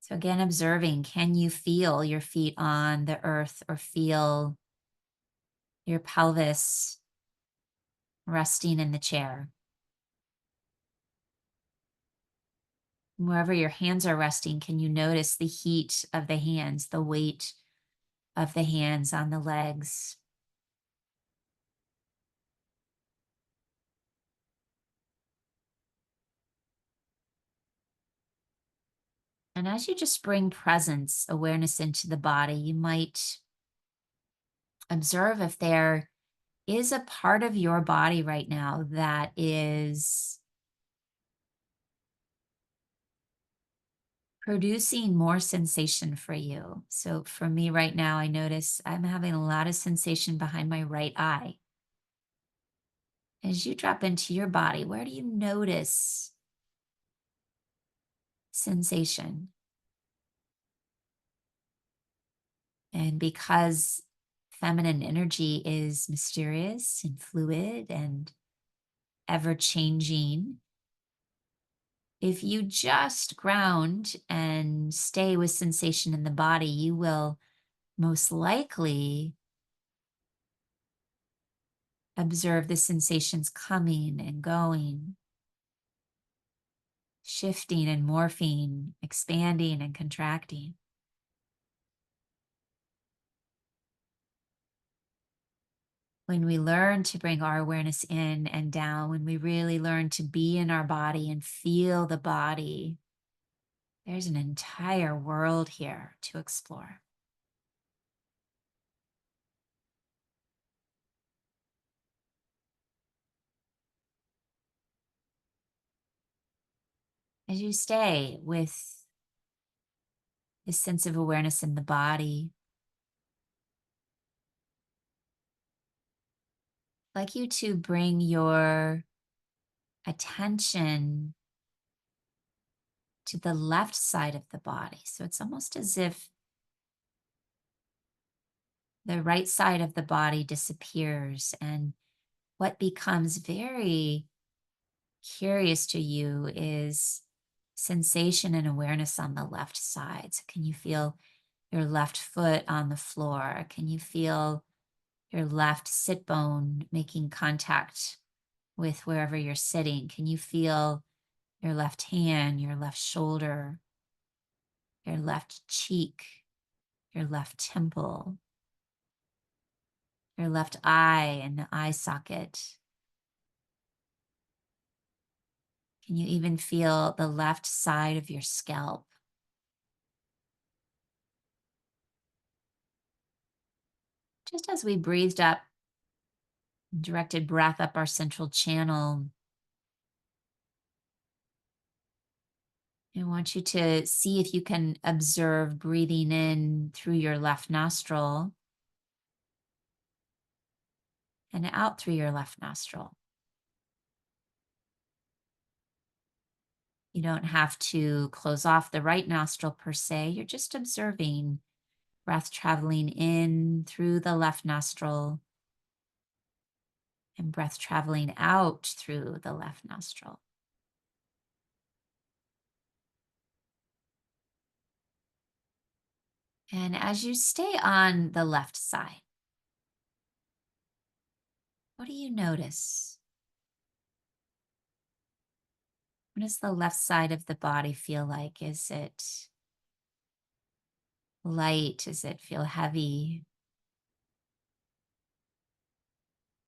So again, observing, can you feel your feet on the earth or feel your pelvis resting in the chair? Wherever your hands are resting, can you notice the heat of the hands, the weight of the hands on the legs? And as you just bring presence, awareness into the body, you might observe if there is a part of your body right now that is producing more sensation for you. So for me right now, I notice I'm having a lot of sensation behind my right eye. As you drop into your body, where do you notice sensation? And because feminine energy is mysterious and fluid and ever changing, if you just ground and stay with sensation in the body, you will most likely observe the sensations coming and going, shifting and morphing, expanding and contracting. When we learn to bring our awareness in and down, when we really learn to be in our body and feel the body, there's an entire world here to explore. As you stay with this sense of awareness in the body, I'd like you to bring your attention to the left side of the body. So it's almost as if the right side of the body disappears, and what becomes very curious to you is sensation and awareness on the left side. So can you feel your left foot on the floor? Can you feel your left sit bone making contact with wherever you're sitting? Can you feel your left hand, your left shoulder, your left cheek, your left temple, your left eye and the eye socket? Can you even feel the left side of your scalp? Just as we breathed up, directed breath up our central channel, I want you to see if you can observe breathing in through your left nostril and out through your left nostril. You don't have to close off the right nostril per se. You're just observing breath traveling in through the left nostril and breath traveling out through the left nostril. And as you stay on the left side, what do you notice? What does the left side of the body feel like? Is it light? Does it feel heavy?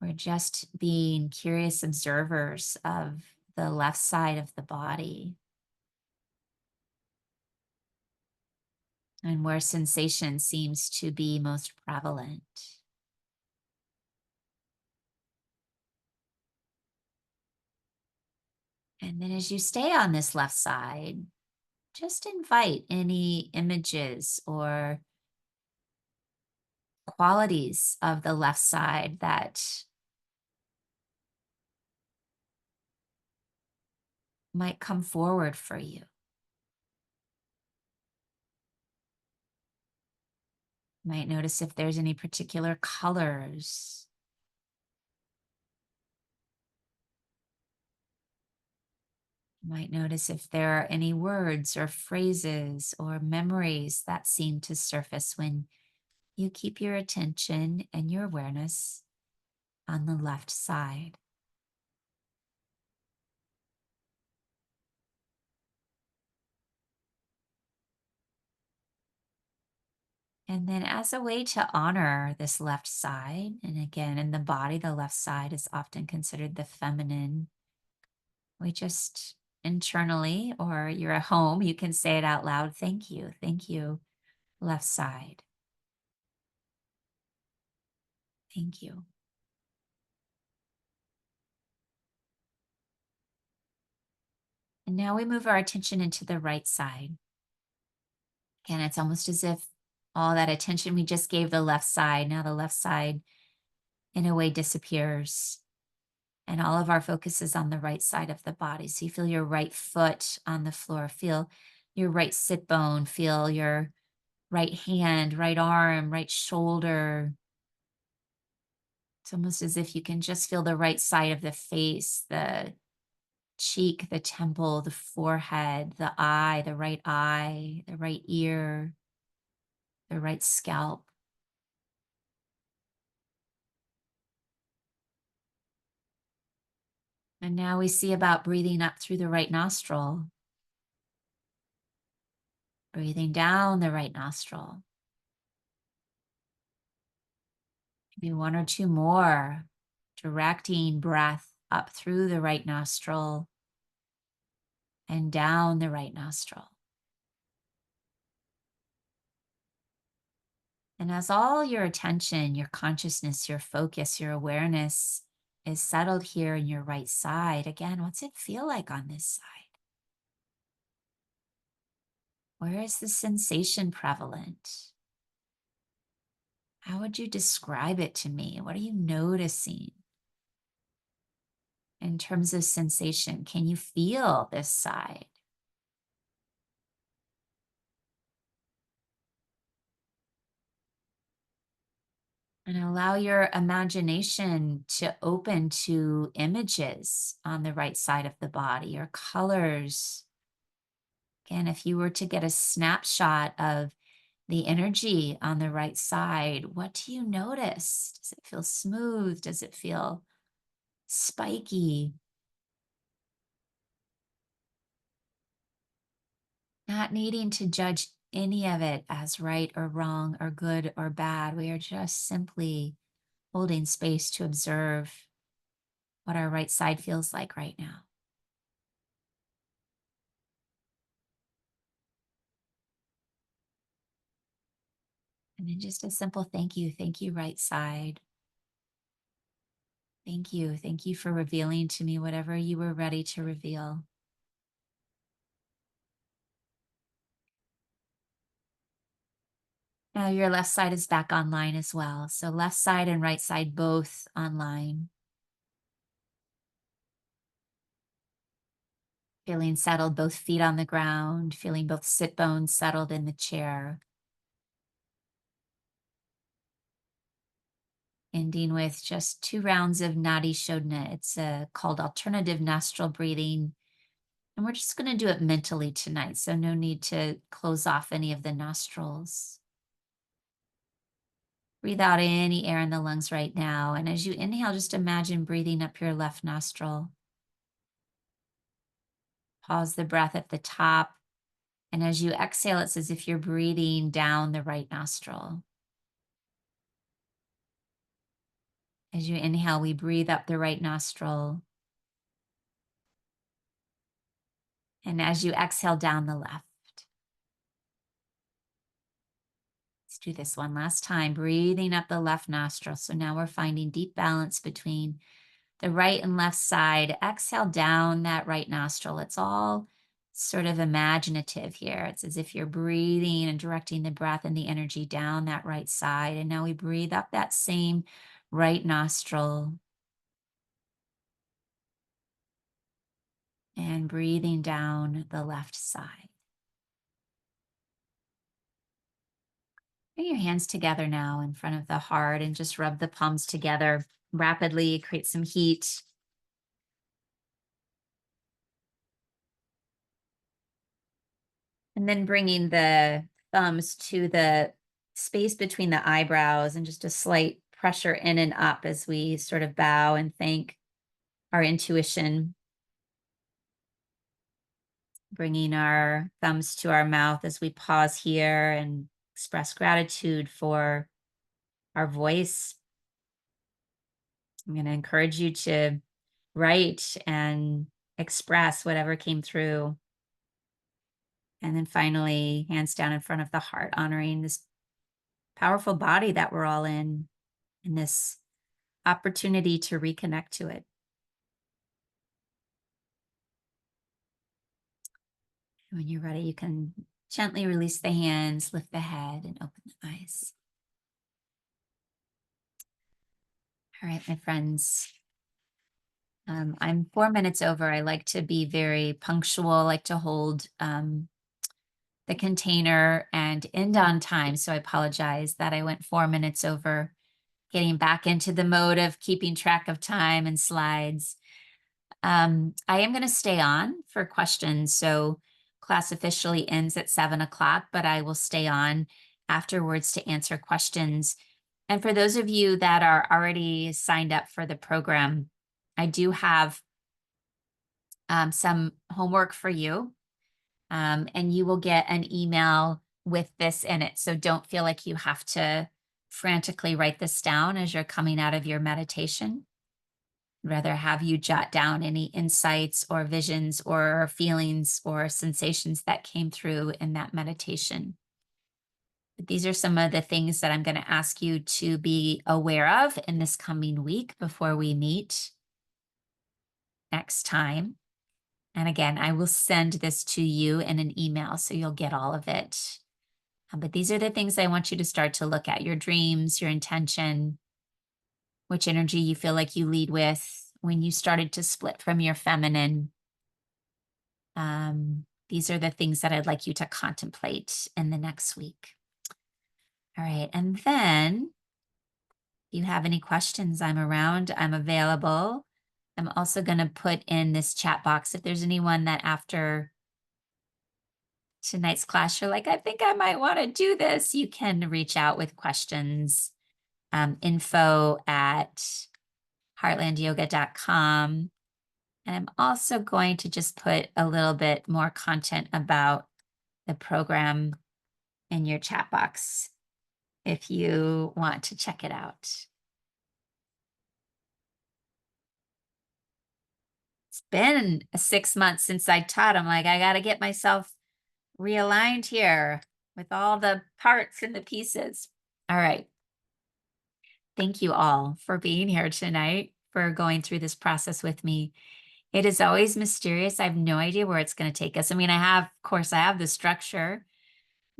We're just being curious observers of the left side of the body and where sensation seems to be most prevalent. And then as you stay on this left side, just invite any images or qualities of the left side that might come forward for you. Might notice if there's any particular colors. Might notice if there are any words or phrases or memories that seem to surface when you keep your attention and your awareness on the left side. And then, as a way to honor this left side, and again, in the body, the left side is often considered the feminine. We just internally, or you're at home, you can say it out loud. Thank you, left side. Thank you. And now we move our attention into the right side. Again, it's almost as if all that attention we just gave the left side, now the left side in a way disappears. And all of our focus is on the right side of the body. So you feel your right foot on the floor, feel your right sit bone, feel your right hand, right arm, right shoulder. It's almost as if you can just feel the right side of the face, the cheek, the temple, the forehead, the right ear, the right scalp. And now we see about breathing up through the right nostril, breathing down the right nostril, Do one or two more, directing breath up through the right nostril and down the right nostril. And as all your attention, your consciousness, your focus, your awareness is settled here in your right side, again, what's it feel like on this side? Where is the sensation prevalent? How would you describe it to me? What are you noticing in terms of sensation? Can you feel this side? And allow your imagination to open to images on the right side of the body or colors. Again, if you were to get a snapshot of the energy on the right side, what do you notice? Does it feel smooth? Does it feel spiky? Not needing to judge any of it as right or wrong or good or bad. We are just simply holding space to observe what our right side feels like right now. And then just a simple thank you. Thank you, right side. Thank you. Thank you for revealing to me whatever you were ready to reveal. Now your left side is back online as well. So left side and right side both online. Feeling settled, both feet on the ground, feeling both sit bones settled in the chair. Ending with just 2 rounds of Nadi Shodhana. It's called alternative nostril breathing. And we're just going to do it mentally tonight. So no need to close off any of the nostrils. Breathe out any air in the lungs right now. And as you inhale, just imagine breathing up your left nostril. Pause the breath at the top. And as you exhale, it's as if you're breathing down the right nostril. As you inhale, we breathe up the right nostril. And as you exhale, down the left. Let's do this one last time, breathing up the left nostril. So now we're finding deep balance between the right and left side. Exhale down that right nostril. It's all sort of imaginative here. It's as if you're breathing and directing the breath and the energy down that right side. And now we breathe up that same right nostril and breathing down the left side. Bring your hands together now in front of the heart and just rub the palms together rapidly, create some heat. And then bringing the thumbs to the space between the eyebrows and just a slight pressure in and up as we sort of bow and thank our intuition. Bringing our thumbs to our mouth as we pause here and express gratitude for our voice. I'm going to encourage you to write and express whatever came through. And then finally, hands down in front of the heart, honoring this powerful body that we're all in, and this opportunity to reconnect to it. When you're ready, you can gently release the hands, lift the head, and open the eyes. All right, my friends. I'm 4 minutes over. I like to be very punctual, I like to hold the container and end on time. So I apologize that I went 4 minutes over, getting back into the mode of keeping track of time and slides. I am going to stay on for questions. So class officially ends at 7 o'clock, but I will stay on afterwards to answer questions. And for those of you that are already signed up for the program, I do have some homework for you. And you will get an email with this in it. So don't feel like you have to frantically write this down as you're coming out of your meditation. I'd rather have you jot down any insights or visions or feelings or sensations that came through in that meditation. But these are some of the things that I'm going to ask you to be aware of in this coming week before we meet next time. And again, I will send this to you in an email so you'll get all of it. But these are the things I want you to start to look at: your dreams, your intention, which energy you feel like you lead with when you started to split from your feminine. These are the things that I'd like you to contemplate in the next week. All right. And then if you have any questions, I'm around, I'm available. I'm also going to put in this chat box if there's anyone that after tonight's class, you're like, I think I might want to do this. You can reach out with questions. info@heartlandyoga.com. And I'm also going to just put a little bit more content about the program in your chat box if you want to check it out. It's been 6 months since I taught. I'm like, I got to get myself realigned here with all the parts and the pieces. All right. Thank you all for being here tonight, for going through this process with me. It is always mysterious. I have no idea where it's going to take us. I mean, of course, I have the structure,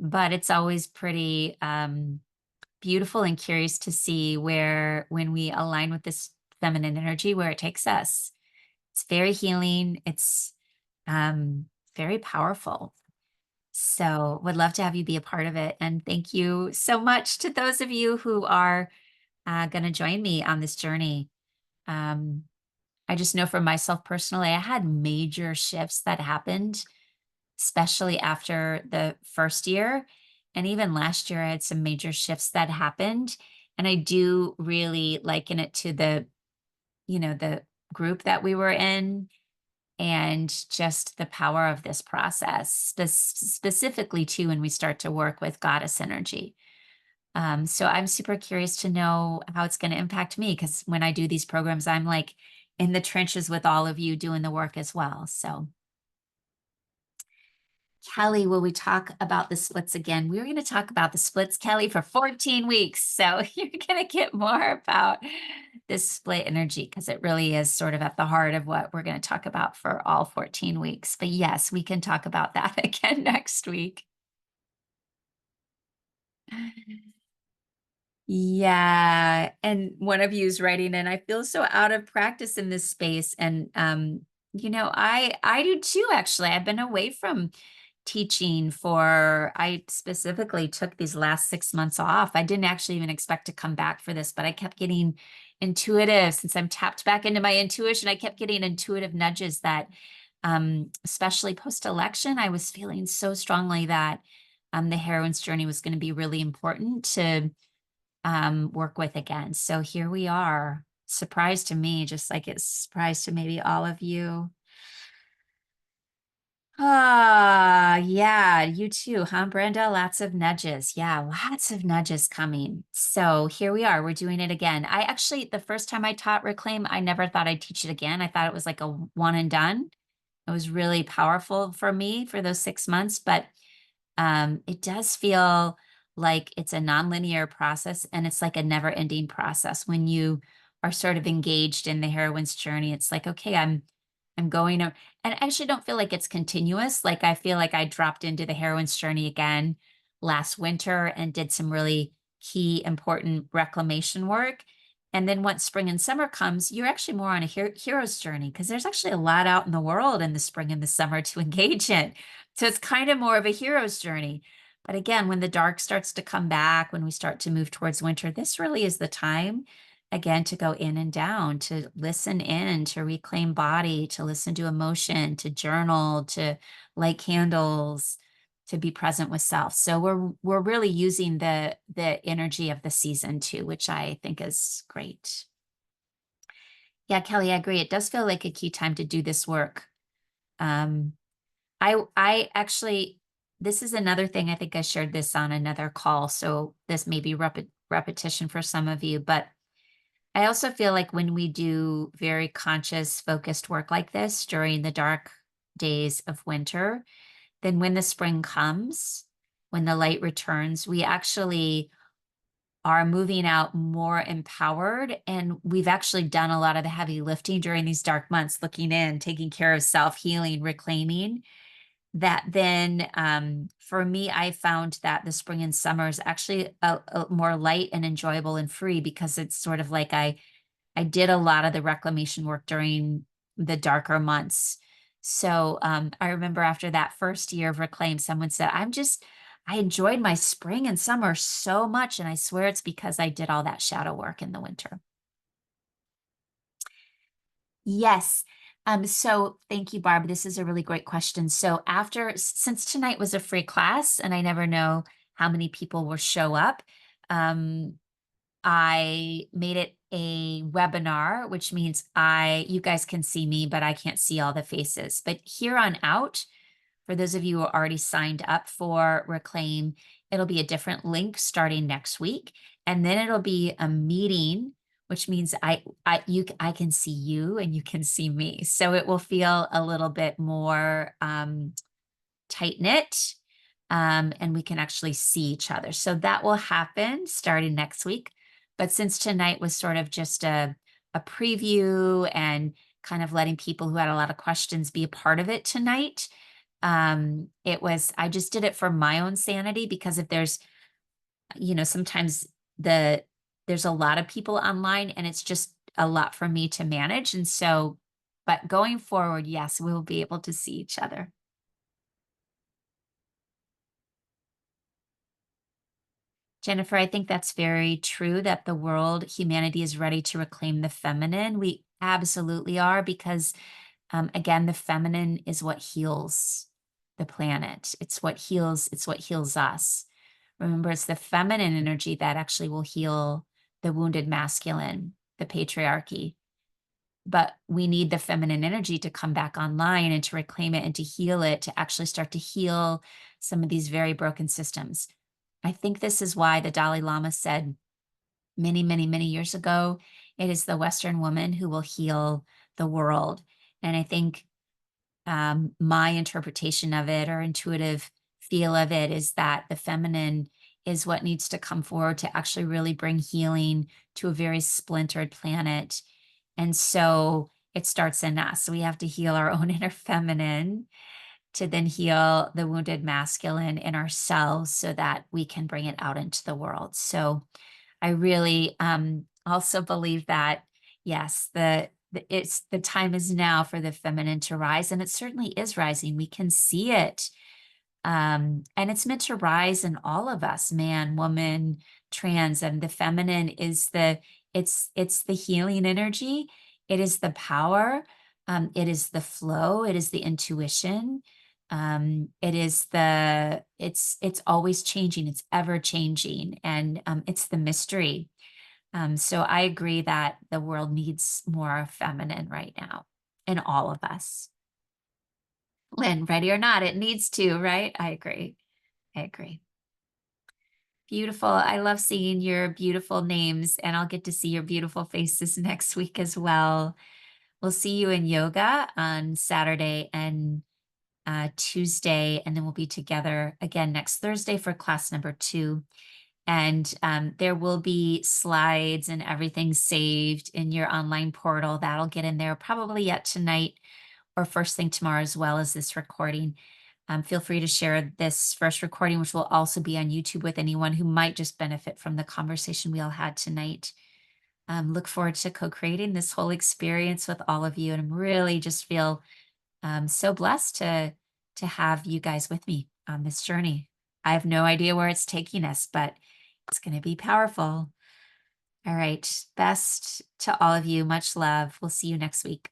but it's always pretty beautiful and curious to see when we align with this feminine energy, where it takes us. It's very healing. It's very powerful. So would love to have you be a part of it. And thank you so much to those of you who are going to join me on this journey. I just know for myself personally, I had major shifts that happened, especially after the first year. And even last year, I had some major shifts that happened. And I do really liken it to the group that we were in, and just the power of this process, specifically too, when we start to work with goddess energy. So I'm super curious to know how it's going to impact me, because when I do these programs, I'm like in the trenches with all of you doing the work as well. So Kelly, will we talk about the splits again? We're going to talk about the splits, Kelly, for 14 weeks. So you're going to get more about this split energy, because it really is sort of at the heart of what we're going to talk about for all 14 weeks. But yes, we can talk about that again next week. Yeah. And one of you is writing, and I feel so out of practice in this space. And I do too, actually. I've been away from teaching I specifically took these last 6 months off. I didn't actually even expect to come back for this, but I kept getting intuitive, since I'm tapped back into my intuition. I kept getting intuitive nudges that, especially post-election, I was feeling so strongly that the heroine's journey was going to be really important to work with again. So here we are. Surprise to me, just like it's a surprise to maybe all of you. Yeah, you too, huh, Brenda? Lots of nudges. Yeah, lots of nudges coming. So here we are. We're doing it again. I actually, the first time I taught Reclaim, I never thought I'd teach it again. I thought it was like a one and done. It was really powerful for me for those 6 months, but it does feel like it's a nonlinear process, and it's like a never-ending process. When you are sort of engaged in the heroine's journey, it's like, okay, I'm going to, and I actually don't feel like it's continuous. Like I feel like I dropped into the heroine's journey again last winter and did some really key, important reclamation work. And then once spring and summer comes, you're actually more on a hero's journey, because there's actually a lot out in the world in the spring and the summer to engage in. So it's kind of more of a hero's journey. But again, when the dark starts to come back, when we start to move towards winter, this really is the time again to go in and down, to listen in, to reclaim body, to listen to emotion, to journal, to light candles, to be present with self. So we're really using the energy of the season too, which I think is great. Yeah, Kelly, I agree. It does feel like a key time to do this work. I actually, this is another thing, I think I shared this on another call, so this may be repetition for some of you, but I also feel like when we do very conscious, focused work like this during the dark days of winter, then when the spring comes, when the light returns, we actually are moving out more empowered. And we've actually done a lot of the heavy lifting during these dark months, looking in, taking care of self healing, reclaiming that. Then for me, I found that the spring and summer is actually a more light and enjoyable and free, because it's sort of like I did a lot of the reclamation work during the darker months. So I remember after that first year of Reclaim, someone said, I enjoyed my spring and summer so much. And I swear it's because I did all that shadow work in the winter. Yes. So thank you, Barb. This is a really great question. So since tonight was a free class and I never know how many people will show up, um, I made it a webinar, which means you guys can see me, but I can't see all the faces. But here on out, for those of you who are already signed up for Reclaim, it'll be a different link starting next week. And then it'll be a meeting, which means I can see you and you can see me. So it will feel a little bit more tight knit, and we can actually see each other. So that will happen starting next week. But since tonight was sort of just a preview and kind of letting people who had a lot of questions be a part of it tonight, I just did it for my own sanity, because if there's, sometimes there's a lot of people online and it's just a lot for me to manage. And so, but going forward, yes, we will be able to see each other. Jennifer, I think that's very true that humanity is ready to reclaim the feminine. We absolutely are, because again, the feminine is what heals the planet. It's what heals us. Remember, it's the feminine energy that actually will heal the wounded masculine, the patriarchy. But we need the feminine energy to come back online and to reclaim it and to heal it, to actually start to heal some of these very broken systems. I think this is why the Dalai Lama said many, many, many years ago, it is the Western woman who will heal the world. And I think my interpretation of it, or intuitive feel of it, is that the feminine is what needs to come forward to actually really bring healing to a very splintered planet. And so it starts in us. So we have to heal our own inner feminine to then heal the wounded masculine in ourselves so that we can bring it out into the world. So I really also believe that, yes, the time is now for the feminine to rise, and it certainly is rising. We can see it. And it's meant to rise in all of us, man, woman, trans, and the feminine is it's the healing energy. It is the power. It is the flow. It is the intuition. It's always changing. It's ever changing. And it's the mystery. So I agree that the world needs more feminine right now in all of us. Lynn, ready or not, it needs to, right? I agree. I agree. Beautiful. I love seeing your beautiful names, and I'll get to see your beautiful faces next week as well. We'll see you in yoga on Saturday and Tuesday, and then we'll be together again next Thursday for class number 2. And there will be slides and everything saved in your online portal. That'll get in there probably yet tonight or first thing tomorrow, as well as this recording. Feel free to share this first recording, which will also be on YouTube, with anyone who might just benefit from the conversation we all had tonight. Look forward to co-creating this whole experience with all of you. And I'm really just feel so blessed to have you guys with me on this journey. I have no idea where it's taking us, but it's going to be powerful. All right. Best to all of you. Much love. We'll see you next week.